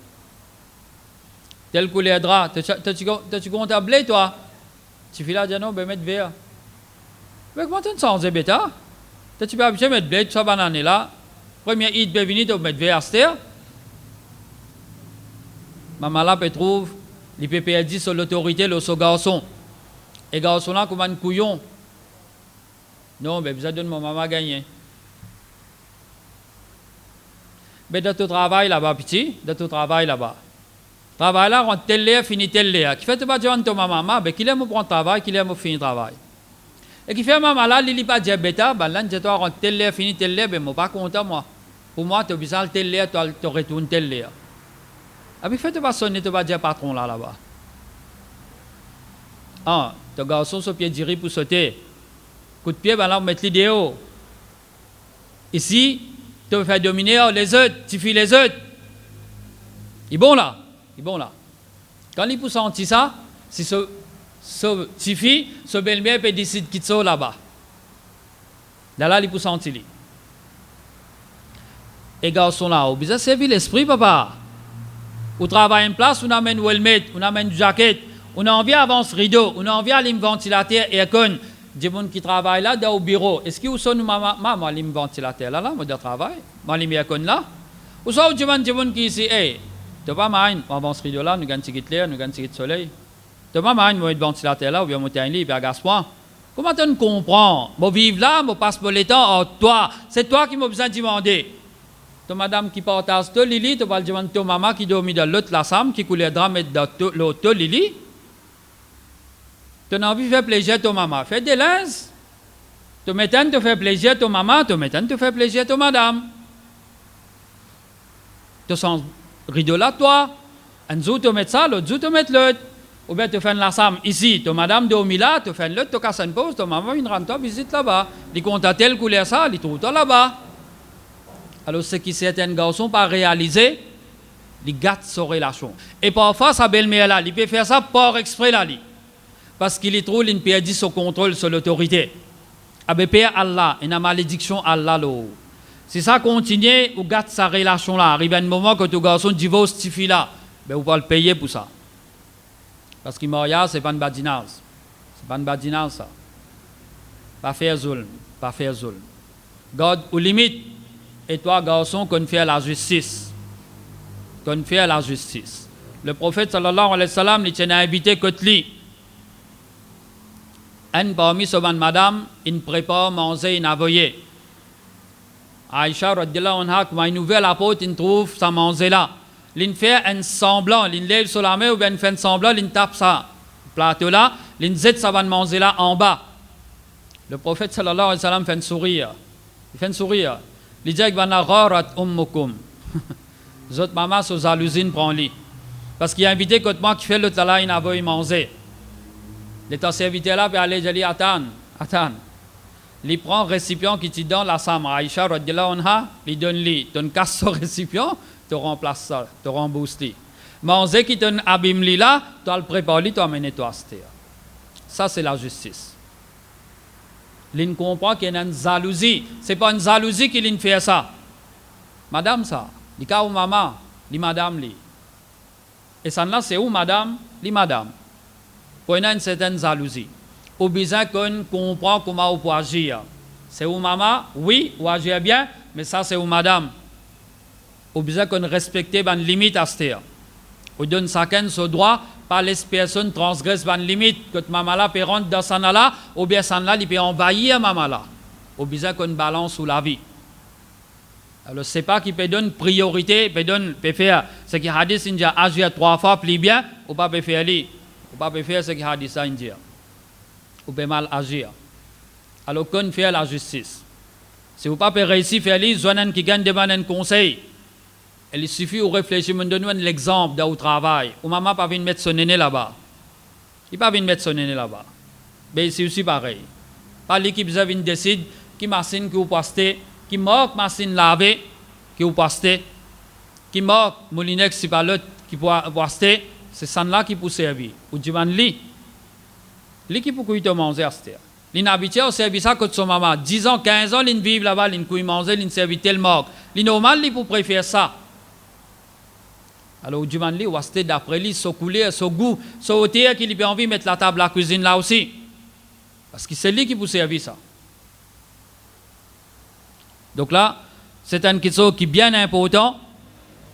Tel couleur drap, tu comptes à blé toi? Tu fais là, dis non, ben mettre vert. Mais comment tu te sens, bêta? Tu peux habituer mettre blé, tu vas banane là. Premier hit, ben venir, tu vas mettre vert à cette. Maman là peut trouver, il peut perdre sur l'autorité de ce garçon. Et garçon là, comme un couillon. Non, ben besoin de mon maman gagner. Mais de ton travail là-bas, petit, de ton travail là-bas. Travail là, on tel l'air, fini tel l'air. Qui fait tu vas dire à ton maman, ben qu'il aime prendre travail, qu'il aime finir travail. Et qui fait maman là, il n'est pas diabétique, ben là, tu dois tel l'air, fini tel l'air, ben moi pas content moi. Pour moi, tu as besoin de tel l'air, tu retournes tel l'air. Et puis fait tu vas sonner, tu vas dire patron là-bas. Ah, ton garçon sur pied d'iri pour sauter. Coup de pied, ben là, on met l'idéo. Ici, tu fais dominer les autres, tu fais les autres. Il est bon là. Il est bon là. Quand il peut sentir ça, si ce Tifi, ce belle-mère peut décider de quitter là-bas. Là, il peut sentir. Et garçon là, vous avez servi l'esprit, papa. Au travail en place, on amène Welmet, on amène du jacket, on a envie d'avancer rideau, on a envie d'aller ventilateur et con. Des gens qui travaillent là, dans le bureau. Est-ce que vous sont maman, les ventilateurs là, moi de travail, moi les con là. Ou soit des gens qui ici, hey, tu vas pas on avance rideau là, nous gagnons ticket l'air, nous gagnons ticket soleil. Tu vas pas moi de ventilateur là, ou bien monter un lit, bien gaspard. Comment tu comprends? Moi vivre là, moi passe pour le temps, toi, c'est toi qui m'as besoin de demander. Tu madame qui partage tout Lili, tu vas demander à maman qui dormit dans l'autre la femme qui coule les drames dans l'autre Lili. Tu as envie de faire plaisir à ta maman, fais des linges. Tu m'étonnes de faire plaisir à ta maman, tu m'étonnes de faire plaisir à ta madame. Tu sens rideau là, toi. Un jour, tu mets ça, l'autre jour, tu mets l'autre. Ou bien tu fais la femme ici, ta madame dormit là, tu fais l'autre, tu casses une pause, ta maman vient rentrer, visite là-bas. Il compte à telle couleur ça, il trouve là-bas. Alors, ce qui certains garçons pas réalisé, ils gâtent sa relation. Et parfois, sa belle-mère là, il peut faire ça par exprès là. Parce qu'il est trop, il perd son contrôle sur l'autorité. Avec Père Allah, il y a une malédiction Allah. Si ça continue, ou gâte sa relation là, arrive un moment que ton garçon divorce cette fille là, ben vous allez le payer pour ça. Parce que le mariage, ce n'est pas une badinage. Ce n'est pas une badinage ça. Pas faire zulm, pas faire zulm. Garde aux limites. Et toi, garçon, qu'on fait la justice. qu'on fait la justice. Le prophète sallallahu alayhi wa sallam, il a invité Kotli. Un parmi ce madame, il prépare manger, il a envoyé. Aïcha, radiyallahu anha, quand il ouvre la porte, il trouve ça manger là. Il fait un semblant, il lève sur la main ou bien il fait un semblant, il tape ça plateau là, il jette ça manger là en bas. Le prophète sallallahu alayhi wa sallam fait un sourire. Il fait un sourire. Il dit que rarat ummukum. Zot maman sous jalousie prend lit. Parce qu'il a invité que moi qui fait le tala, il a voulu manger. Il est invité là, puis aller dire attends. Il prend un récipient qui te donne la sam. Aïcha radiyallahu anha, il donne lui, donne casse ce récipient, tu remplaces ça, tu rembourses lui. Manger qui donne abîme li là, tu le prépares lui, tu amènes toi à ça c'est la justice. Il comprend qu'il y a une jalousie. Ce n'est pas une jalousie qu'il fait ça. Madame ça, il dit où maman, il madame li. Et ça là c'est où madame, il madame. Pour une certaine jalousie. Au besoin qu'on comprend comment on peut agir. C'est où maman, oui, on agit bien, mais ça c'est où madame. Au besoin qu'on respecte les limites à ce terre. On donne chacun ce droit. Pas les personnes transgressent les limites que maman là peut rentrer dans ça là, ou bien ça là il peut envahir maman là. Au besoin qu'on balance sous la vie. Alors c'est pas qui peut donner priorité, peut faire ce qui hadith india agir 3 fois plus bien, ou pas peut faire lui, ou pas peut faire ce qui hadith india. Ou peut mal agir. Alors qu'on fait la justice. Si vous pas réussir à faire lui, zonen qui gagne devant un conseil. Il suffit de réfléchir, me donner un exemple de où travail. Ou maman pas venir mettre son aîné là-bas. Il pas venir mettre son aîné là-bas. Mais c'est aussi pareil. Pas l'équipe qui décide qui machine qui vous poster, qui moque machine laver qui vous poster, qui moque moulinex si pas l'autre qui peut poster, c'est ça là qui peut servir. Ou du man li qui peut cuire manger à cette. L'inhabitué au service ça que son maman 10 ans, 15 ans, il vivent là-bas, il cuire manger, il servit tellement. L'innormal il peut préférer ça. Alors, du manli, ou acheter d'après lui, son couleur, son goût, son hauteur qu'il a envie de mettre la table à la cuisine là aussi. Parce que c'est lui qui peut servir ça. Donc là, c'est une question qui est bien importante.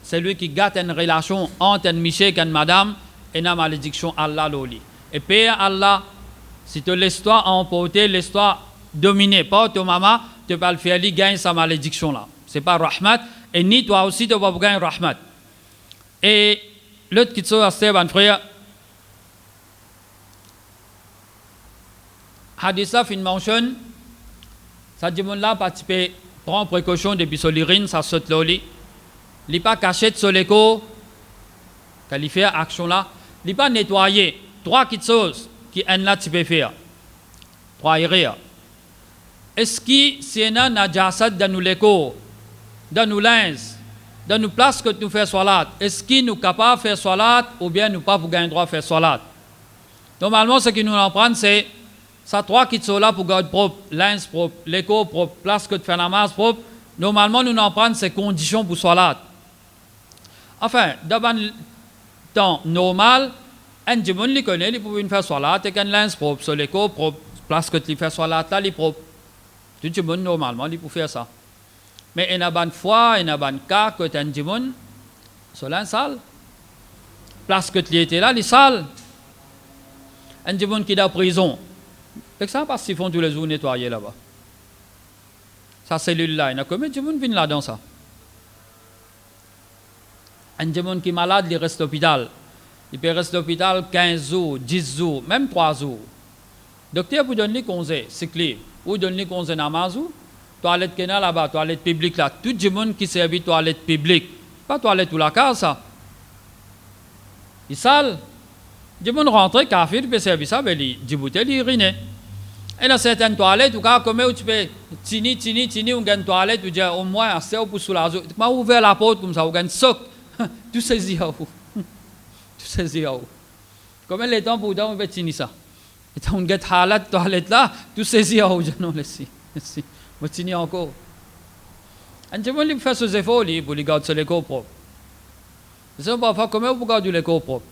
C'est lui qui gâte une relation entre un monsieur et une madame et une malédiction Allah l'oli. Et Père Allah, si tu l'histoire emporter, l'histoire dominée, pas ton maman, tu peux le faire, lui gagne sa malédiction là. C'est pas rahmat. Et ni toi aussi, tu vas gagner rahmat. Et l'autre qui soit à mon frère, Hadissa fin mention, ça dit mon là participer, prendre précaution depuis l'urine, ça saute l'oli. Il n'est pas caché sur l'écho, quand il fait action là, il n'est pas nettoyé. 3 petites choses qui en là tu peux faire. 3 erreurs. Est-ce que si on a najasat dans nos l'écho, dans nos linges, dans nos places que nous faisons salat, est-ce qu'il nous sommes capables de faire salat ou bien nous pas pour gagner droit de faire salat? Normalement, ce qui nous en prend, c'est ça 3 qui sont là pour garder propre, linge propre, l'écho propre, place que tu fais la masse propre. Normalement, nous en prendre ces conditions pour salat. Enfin, dans un temps normal, un monde les connaît, il peut faire salat avec un linge propre, sur l'écho propre, place que tu fais salat là, il est propre. Tout le monde normalement, il peut faire ça. Mais il y a une fois, il y a un cas que tu as un dimon, c'est la salle. Place que tu étais là, les salles. Un dimon qui est en prison. C'est ça parce qu'ils font tous les jours nettoyer là-bas. Sa cellule-là, il y a combien de dimon qui viennent là dans ça? Un dimon qui est malade, il reste à l'hôpital. Il peut rester à l'hôpital 15 jours, 10 jours, même 3 jours. Le docteur vous donne les conseils, c'est clair. Vous donne les conseils dans ma jour. Toilette qu'il y a là-bas, toilette publique là, tout le monde qui servent toilette publique, pas toilette ou la case ça. Il sale. Le monde rentre, café, tu peux servir ça, ben il bouteille, il urine. Et dans certaines toilettes, comme tu peux tini, on gagne une toilette, tu dis au moins, c'est pour soulager. Tu m'as ouvert la porte comme ça, on gagne soc. Tout saisit à vous. Tout saisit à vous. Comment les temps pour on va tini ça? Et on gagne la toilette là, tout saisit à vous, non, laissez. Je tini encore. Un petit peu, il fait ses efforts pour garder l'écho propre. C'est pas faire comment vous gardez l'écho propre.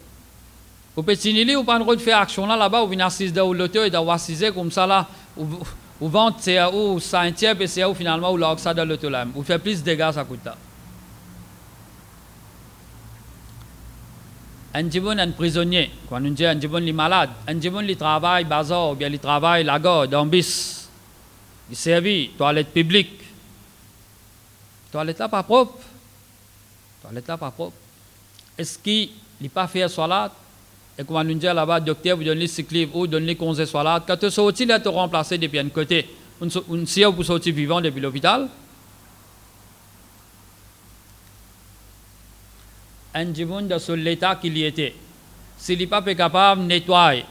Vous pouvez tenir, vous pouvez faire action là-bas, vous venez assister dans l'auteur et d'avoir assisé comme ça là, vous vendez CAO, ça un tiers, et CAO finalement, vous l'avez ça dans l'auteur là. Vous faites plus de dégâts, ça coûte là. un jibun un prisonnier, quand on dit un jibun les malades, un jibun les travail bazar, ou bien les travail là-bas, dans bis, les services, toilette publique. Toilette là pas propre. Toilette là pas propre. Est-ce qu'il n'est pas fait salat? Et comme on dit là-bas, docteur, vous donnez les cyclives ou donnez les conseils salat. Quand tu sortis là, tu remplacé depuis un côté. On sait où vous sortir vivant depuis l'hôpital. Un jibun de sur l'état qu'il y était. S'il n'est pas capable de nettoyer,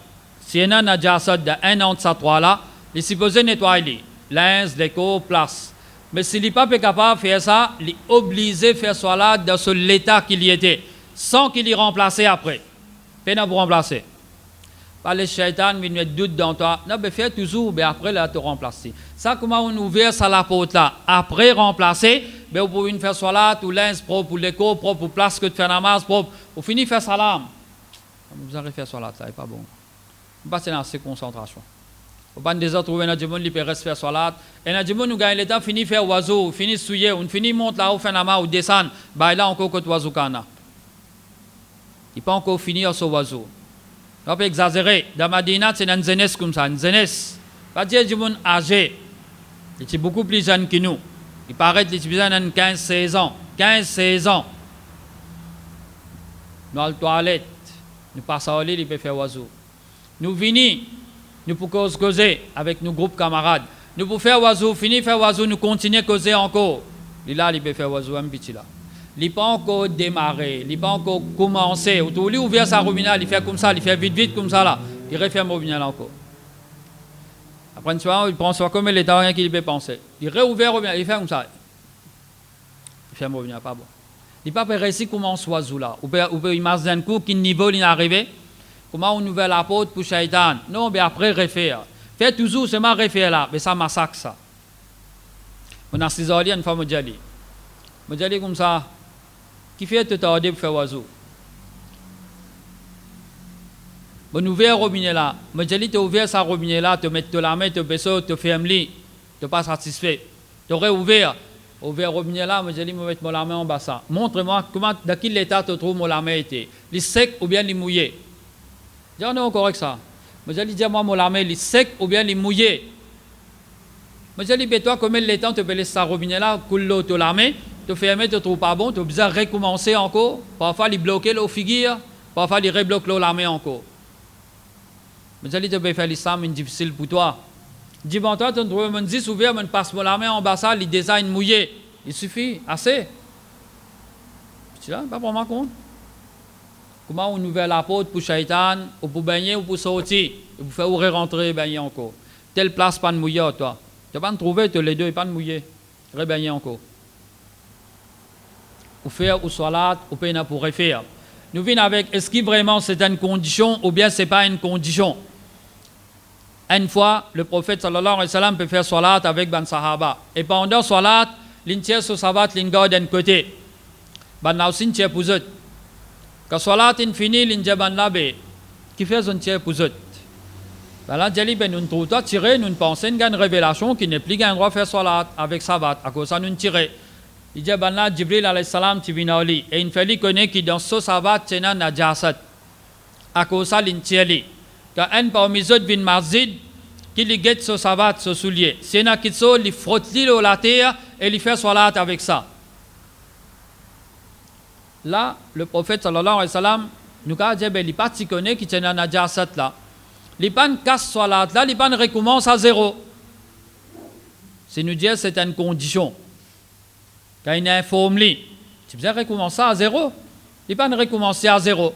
s'il y a un najasat de 1 an de sa toile là, il est supposé nettoyer linge, déco, place. Mais s'il n'est pas capable de faire ça, il est obligé de faire salat de sur l'état qu'il y était, sans qu'il y remplace après. Peine pour remplacer. Pas les shaitans, mais nous doute dans toi. Non, mais fais toujours, mais après, là, te remplacer. Ça, comment on ouvre ça la porte là? Après remplacer, mais vous pouvez faire salat, ou linge propre, ou l'écho propre, ou place que de faire namaz propre. Vous finissez faire salam. Vous avez fait salat là, c'est pas bon. Vous passez dans cette concentration. Vous pas des autres trouver un djimoun qui peut rester faire salat. Et un djimoun nous gagne le temps, finit faire oiseau, finit souiller, on finit monte là, ou fait namaz, ou descend. Bah là encore que oiseau kana. Il n'est pas encore fini à ce oiseau. On peut exagérer. Dans Madina, c'est une jeunesse comme ça, une jeunesse. Pas dire du monde âgé. Il est beaucoup plus jeune que nous. Il paraît qu'il est plus jeune de 15-16 ans. 15-16 ans. Dans la toilette, nous passons au lit, il peut faire oiseau. Nous venons, nous pouvons causer avec nos groupes camarades. Nous pouvons faire oiseau, finir faire oiseau, nous continuer à causer encore. Il là, il peut faire oiseau un petit là. Il n'a pas encore démarré, il n'a pas encore commencé. Autour de lui, ouvre sa robinet, il fait comme ça, il fait vite comme ça là. Il referme le robinet là encore. Après une soirée, il prend soit comme il est dans rien qu'il peut penser. Il réouvre le robinet, il fait comme ça. Il ferme le robinet, pas bon. Il n'a pas réussi comment ce oiseau là. Ou peut imaginer un coup, quel niveau il est arrivé. Comment on ouvre la porte pour Shaitan. Non, mais après refaire. Fait toujours seulement refaire là, mais ça massacre ça. On a 6 heures, une fois, je dis. Je dis comme ça. Qui fait te tarder pour faire oiseau? Bon, ouvert le robinet là. Je dis, tu ouvert ce robinet là, tu mets la main, tu baisses, tu fermes tu n'es pas satisfait. Tu aurais ouvert le robinet là, je dis, je mets la main en bassin. Montre-moi comment, dans quel état tu trouves la main était. Il est sec ou bien il est mouillé? Je dis, non, correct ça. Je dis, dis-moi, la main, il est sec ou bien il est mouillé? Je dis, toi, combien de temps tu peux laisser ce robinet là, couler l'eau, tu la main? Tu fermes, tu ne trouves pas bon, tu as besoin de recommencer encore. Parfois, il bloque la figure, parfois, il rebloque la main encore. Mais tu peux faire l'islam difficile pour toi. Dis, bon, toi, tu trouves un 10 ouvert, tu passes la main en bas, il design mouillé. Il suffit, assez. Tu vois, pas pour moi compte. Comment on ouvre la porte pour Shaitan, ou pour baigner, ou pour sortir, ou pour faire ouvrir rentrer et baigner encore. Telle place, pas de mouillé, toi. Tu vas pas trouver, les deux, pas de mouillé. Rebaigner encore. Ou faire ou salat, ou peine pour refaire. Nous venons avec, est-ce que vraiment c'est une condition ou bien ce n'est pas une condition? Une fois, le prophète sallallahu alayhi wa sallam peut faire salat avec ban sahaba. Et pendant salat, l'intérieur sur sabat, l'inga d'un côté. Ban na aussi n'tient pouzot. Quand salat est fini, l'inja ban labe. Qui fait son tiers pouzot? Ben là, Djali, ben nous trouvons toi tirer, nous pensons une révélation qui n'est plus qu'un droit de faire salat avec sabat. À cause de ça, nous tirer. Il dit, ben là, Jibril alayhi salam, tu viens ali. Et il fallait connaître que dans ce sabat, tu as un najasat. À cause de ça, il tient. Quand un parmi eux vient masjid, qui lui guette ce sabat, ce soulier. Si un qui so, il frotte la terre et il fait salat avec ça. Là, le prophète sallallahu alayhi wa sallam, nous a dit, ben, il n'est pas si connaît qu'il tient un najasat là. Il pas casse salat là, il pas recommence à zéro. C'est nous dire c'est une condition. Quand il informe lui, tu peux recommencer à zéro. Il pas recommencer à zéro.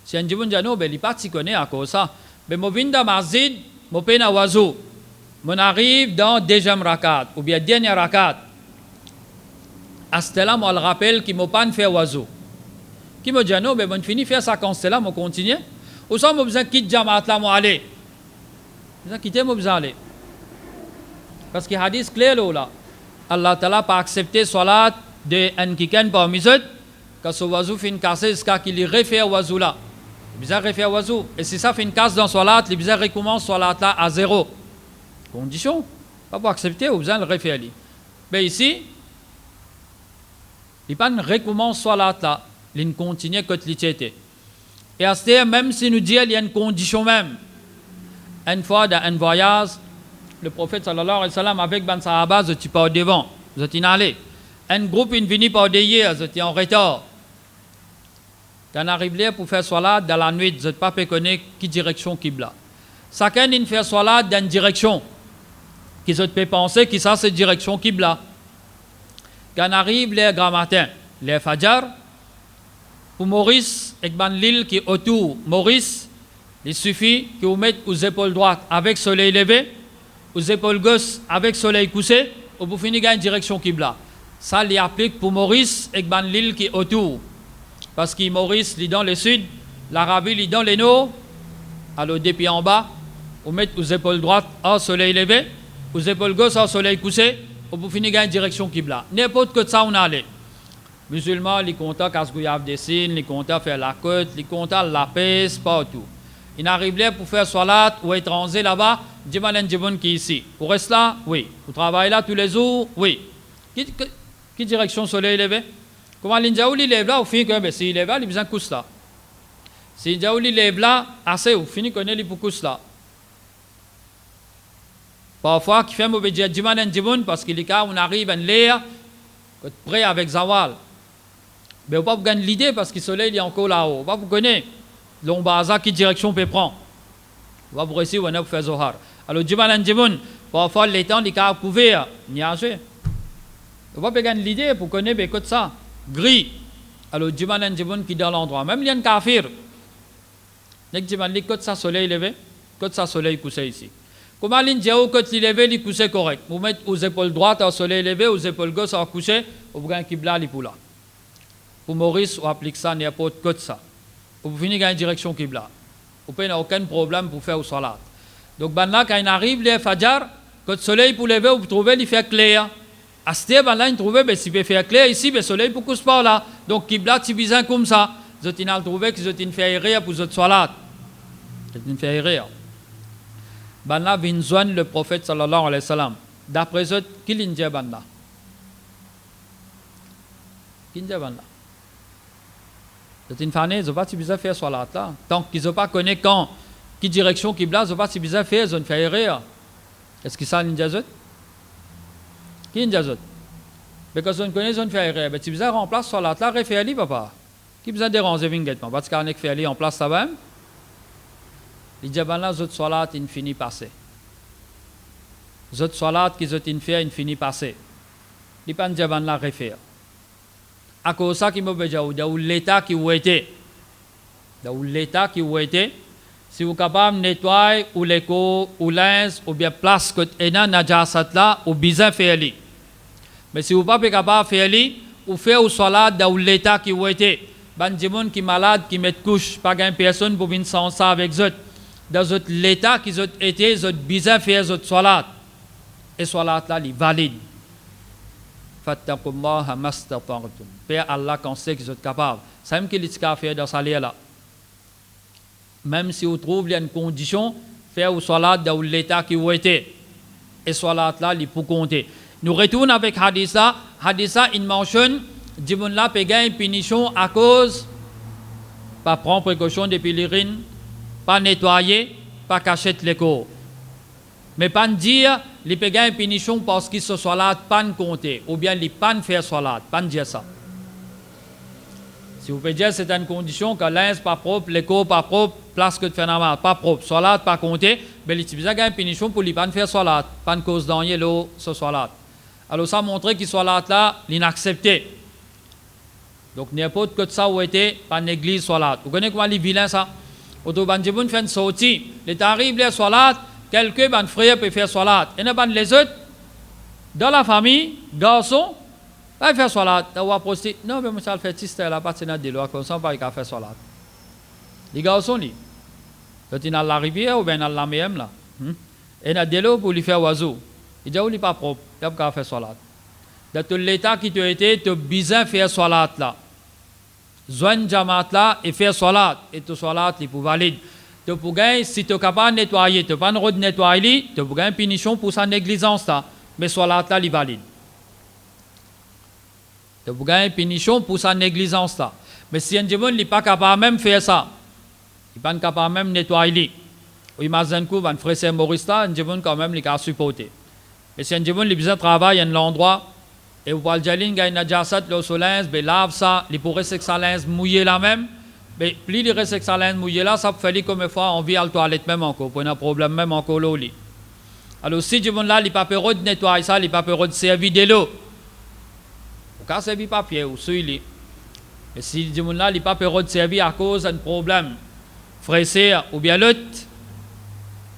Si un dit non, ben il pas si connaît à cause ça. Ben moi viens dans masjid, moi peine à oiseau. Moi arrive dans deuxième rakat ou bien dernière rakat. À ce là moi le rappelle qu'il m'a pas fait oiseau. Qui me dit non, ben moi fini faire ça quand c'est là, moi continue. Ou ça, moi besoin quitter Jamaat là, moi aller. Besoin quitter, moi besoin aller. Parce que hadith clair là, Allah Ta'ala pas accepté salat de un kiken parmi eux, quand ce oiseau fait une casse, jusqu'à qu'il refait oiseau là. Il besoin refaire oiseau. Et si ça fait une casse dans salat, il besoin recommence salat là à zéro. Condition. Pas pour accepter, ou besoin le refaire. Mais ici, il pas recommence salat là, il continue que l'ité. Et à ce même si nous dit il y a une condition même. Une fois dans un voyage, le prophète sallallahu alayhi wa sallam avec ban sahaba, je suis pas au devant, je suis allé. Un groupe est venu par derrière, je suis en retard. Quand on arrive là pour faire salat dans la nuit, je ne sais pas connaître qui direction Qibla. Chacun il fait salat dans une direction. Qui je peux penser que ça c'est direction Qibla. Quand on arrive le grand matin, le Fajr, pour Maurice, avec l'île qui est autour, Maurice, il suffit que vous mettez aux épaules droites avec soleil levé, aux épaules gauches avec soleil couché, et vous finissez en direction Qibla. Ça lui applique pour Maurice et l'île qui est autour. Parce que Maurice, il est dans le sud, l'Arabie, il est dans le nord, alors depuis en bas, vous mettez aux épaules droites au soleil levé, aux épaules gauches au soleil couché, et vous finissez en direction Qibla. N'importe que ça, on allait. Musulmans, les comptent Kasgouyav des signes, les comptent faire la côte, les comptent la paix, partout. Ils arrivent là pour faire salat ou étranger là-bas, Djimanen Djiboun qui est ici. Pour rester là, oui. Vous travaillez là tous les jours, oui. Qui direction soleil levé? Comment l'Indiaouli il lève là, au fin que s'il lève là, il a besoin de couche là. Si l'Indiaouli lève là, assez, au fin qu'on est pour couche là. Parfois, qui fait mauvais dire Djimanen Djiboun parce qu'il est quand on arrive à l'air, près avec Zawal. Mais on ne peut pas gagner l'idée parce que le soleil est encore là-haut. On ne peut pas vous connaître. L'ombaza, qui direction peut prendre. On va vous réussir, on va faire Zohar. Alors, Djimanen Djiboun, parfois, les temps, les cas couverts, niagé. On ne peut pas gagner l'idée pour connaître écoute ça. Gris. Alors, Djimanen Djiboun qui est dans l'endroit. Même il y a un kafir. Nek Djimanen, côté ça, soleil levé, côté ça, soleil couché ici. Comment l'Indiao, côté levé, il couché correct. Vous mettez aux épaules droites au soleil levé, aux épaules gauches au couché, vous gagnez Qibla, les poulas. Pour Maurice, on applique ça n'importe quoi de ça. Vous finissez dans une direction Qibla. Vous n'avez aucun problème pour faire au salat. Donc, là, quand il arrive, le Fajr, quand le soleil pour lever, vous trouvez, il fait clair. À ce moment-là, il trouve, s'il peut faire clair ici, le soleil pour coucher par là. Donc, Qibla, c'est bizarre comme ça. Vous avez trouvé que vous avez fait rire pour votre salat. Vous avez fait rire. Là, vient joindre le prophète sallallahu alayhi wa sallam. D'après eux, qui l'a dit là? Qui l'a dit là? C'est une fanée, ils n'ont pas si bizarre faire salat là. Tant qu'ils n'ont pas connu quand, qui direction Qibla, ils n'ont pas si bizarre faire, ils ont fait rire. Est-ce que ça l'a dit? Qui l'a dit? Parce qu'on connaît, ils ont fait rire. Mais si bizarre en place salat là, refait-li, papa. Qui besoin de déranger vinguettement? Parce qu'on a fait en place ça même. Les diables là, les salat, ils finissent passer. Les autres salat qu'ils ont fait, ils finissent passer. Les pas diables là refaire. À cause de ça, qui m'a dit, dans l'état qui a été, si vous êtes capable de nettoyer ou l'écho, ou l'ins, ou bien place que vous najasat là, ou bien faire. Mais si vous n'êtes pas capable de faire, vous faites au salat dans l'état qui a été. Ban des gens qui sont malades, qui mettent couche, pas une personne pour venir sans ça avec eux. Dans l'état qui ont été, ils ont bien fait le salat. Et le salat là, il est valide. Fattaqullaha mastata'tum. Père Allah quand sait qu'ils sont capables. C'est même qu'il est capable de faire dans sa là. Même si vous trouvez une condition, faire au salat dans l'état qui a été. Et salat là, il peut compter. Nous retournons avec Hadissa. Hadissa, il mentionne, Djiboun là, peut gagner une punition à cause, pas prendre précaution depuis l'urine, pas nettoyer, pas cacher les corps. Mais pas dire, il peut gagner une punition parce qu'il se salat pas compter, ou bien il pas faire salat, pas dire ça. Si vous pouvez dire c'est une condition que l'ins pas propre, les corps pas propre, place que de faire normal, pas propre, salat pas compter, mais il peut gagner une punition pour ne pas faire salat, pas cause d'ennuyer l'eau, ce salat. Alors ça montre qu'il salat là, l'inaccepté. Donc n'importe que ça où était, pas néglige salat. Vous connaissez comment les vilains ça? Autobandiboun fait une sortie, les tarifs les salat, quelqu'un ban frère peut faire salat. Et ne les autres, dans la famille, garçon, pas faire salat. D'avoir posté, non mais monsieur le fait système la partie de loi comme ça pas faire salat. Les garçons ni, quand ils dans la rivière ou bien dans la mer là, et dans de l'eau pour lui faire oiseau. Il dit il pas propre, il pas faire salat. Dans tout l'état qui t'a été, tu as besoin de faire salat là. Joindre jamaat là et faire salat. Et tout salat, il est valide. Tu peux gagner, si tu es capable de nettoyer, tu n'as pas le droit de nettoyer, tu peux gagner une punition pour sa négligence là. Mais salat là, il est valide. Tu peux gagner une punition pour sa négligence là. Mais si un diable n'est pas capable même de faire ça, Il pas capable même nettoyer. Imagine que van frère Morista, on quand même les cas supporter. Et si on les besoin travail en l'endroit et vous parlez jalin gagne najasat le soleil, ben lave ça, les pourrait s'exhalens mouiller là même. Mais plus les s'exhalens mouiller là, ça fait comme fois on vit à la toilette même encore, pour un problème même encore là. Alors si je là, les papiers de nettoyer ça, les papiers de servir de l'eau. Au cas servir papier ou celui et si je là, les papiers de servir à cause d'un problème, fraîcheur ou bien l'autre,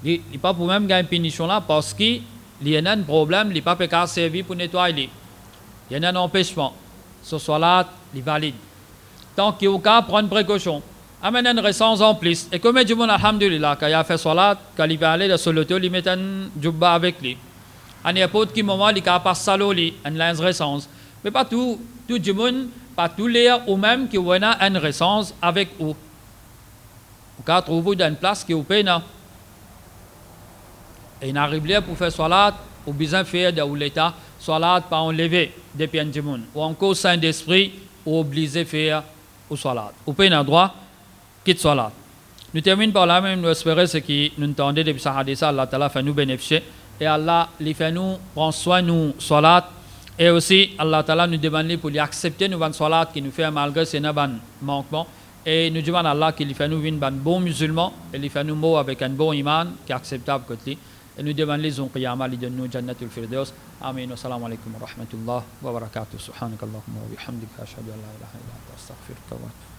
il n'est pas pour même gagner une punition là parce qu'il y a un problème, il n'est pas pour servir pour nettoyer. Il y a un empêchement. Ce soit là, il est valide. Tant qu'il y a au cas, prendre précaution. Amène une récence en plus. Et comme je dis, alhamdulillah, quand il a fait salat, quand il va aller sur l'auto, il met un jubba avec lui. À n'importe quel moment, il a passé salo, une récence. Mais pas tout le monde, pas tous les ou même qui ont une récence avec eux. Au cas, trouve-vous dans une place qui est au pénal. Et il arrive là pour faire salat, ou besoin de faire de l'état, salat pas enlever depuis un monde. Ou encore saint d'esprit, ou obligé de faire ou salat. Ou pas un droit, quitte salat. Nous terminons par là même, nous espérons ce qui nous entendait depuis ce hadith, Allah Ta'ala fait nous bénéficier. Et Allah les fait nous prendre soin de nous salat. Et aussi, Allah Ta'ala nous demande pour lui accepter nous salat qui nous fait malgré ces manquements. Et nous demandons à Allah qu'il fait nous un bon musulman, et il fait nous mots avec un bon iman qui est acceptable côté. Et nous demandons les qiyamah, les donne-nous jannatul firdaus. Amin. Assalamu alaikum wa rahmatullah wa barakatuh. Subhanakallahumma wa bihamdika ashhadu an la ilaha illa anta astaghfiruka wa atubu.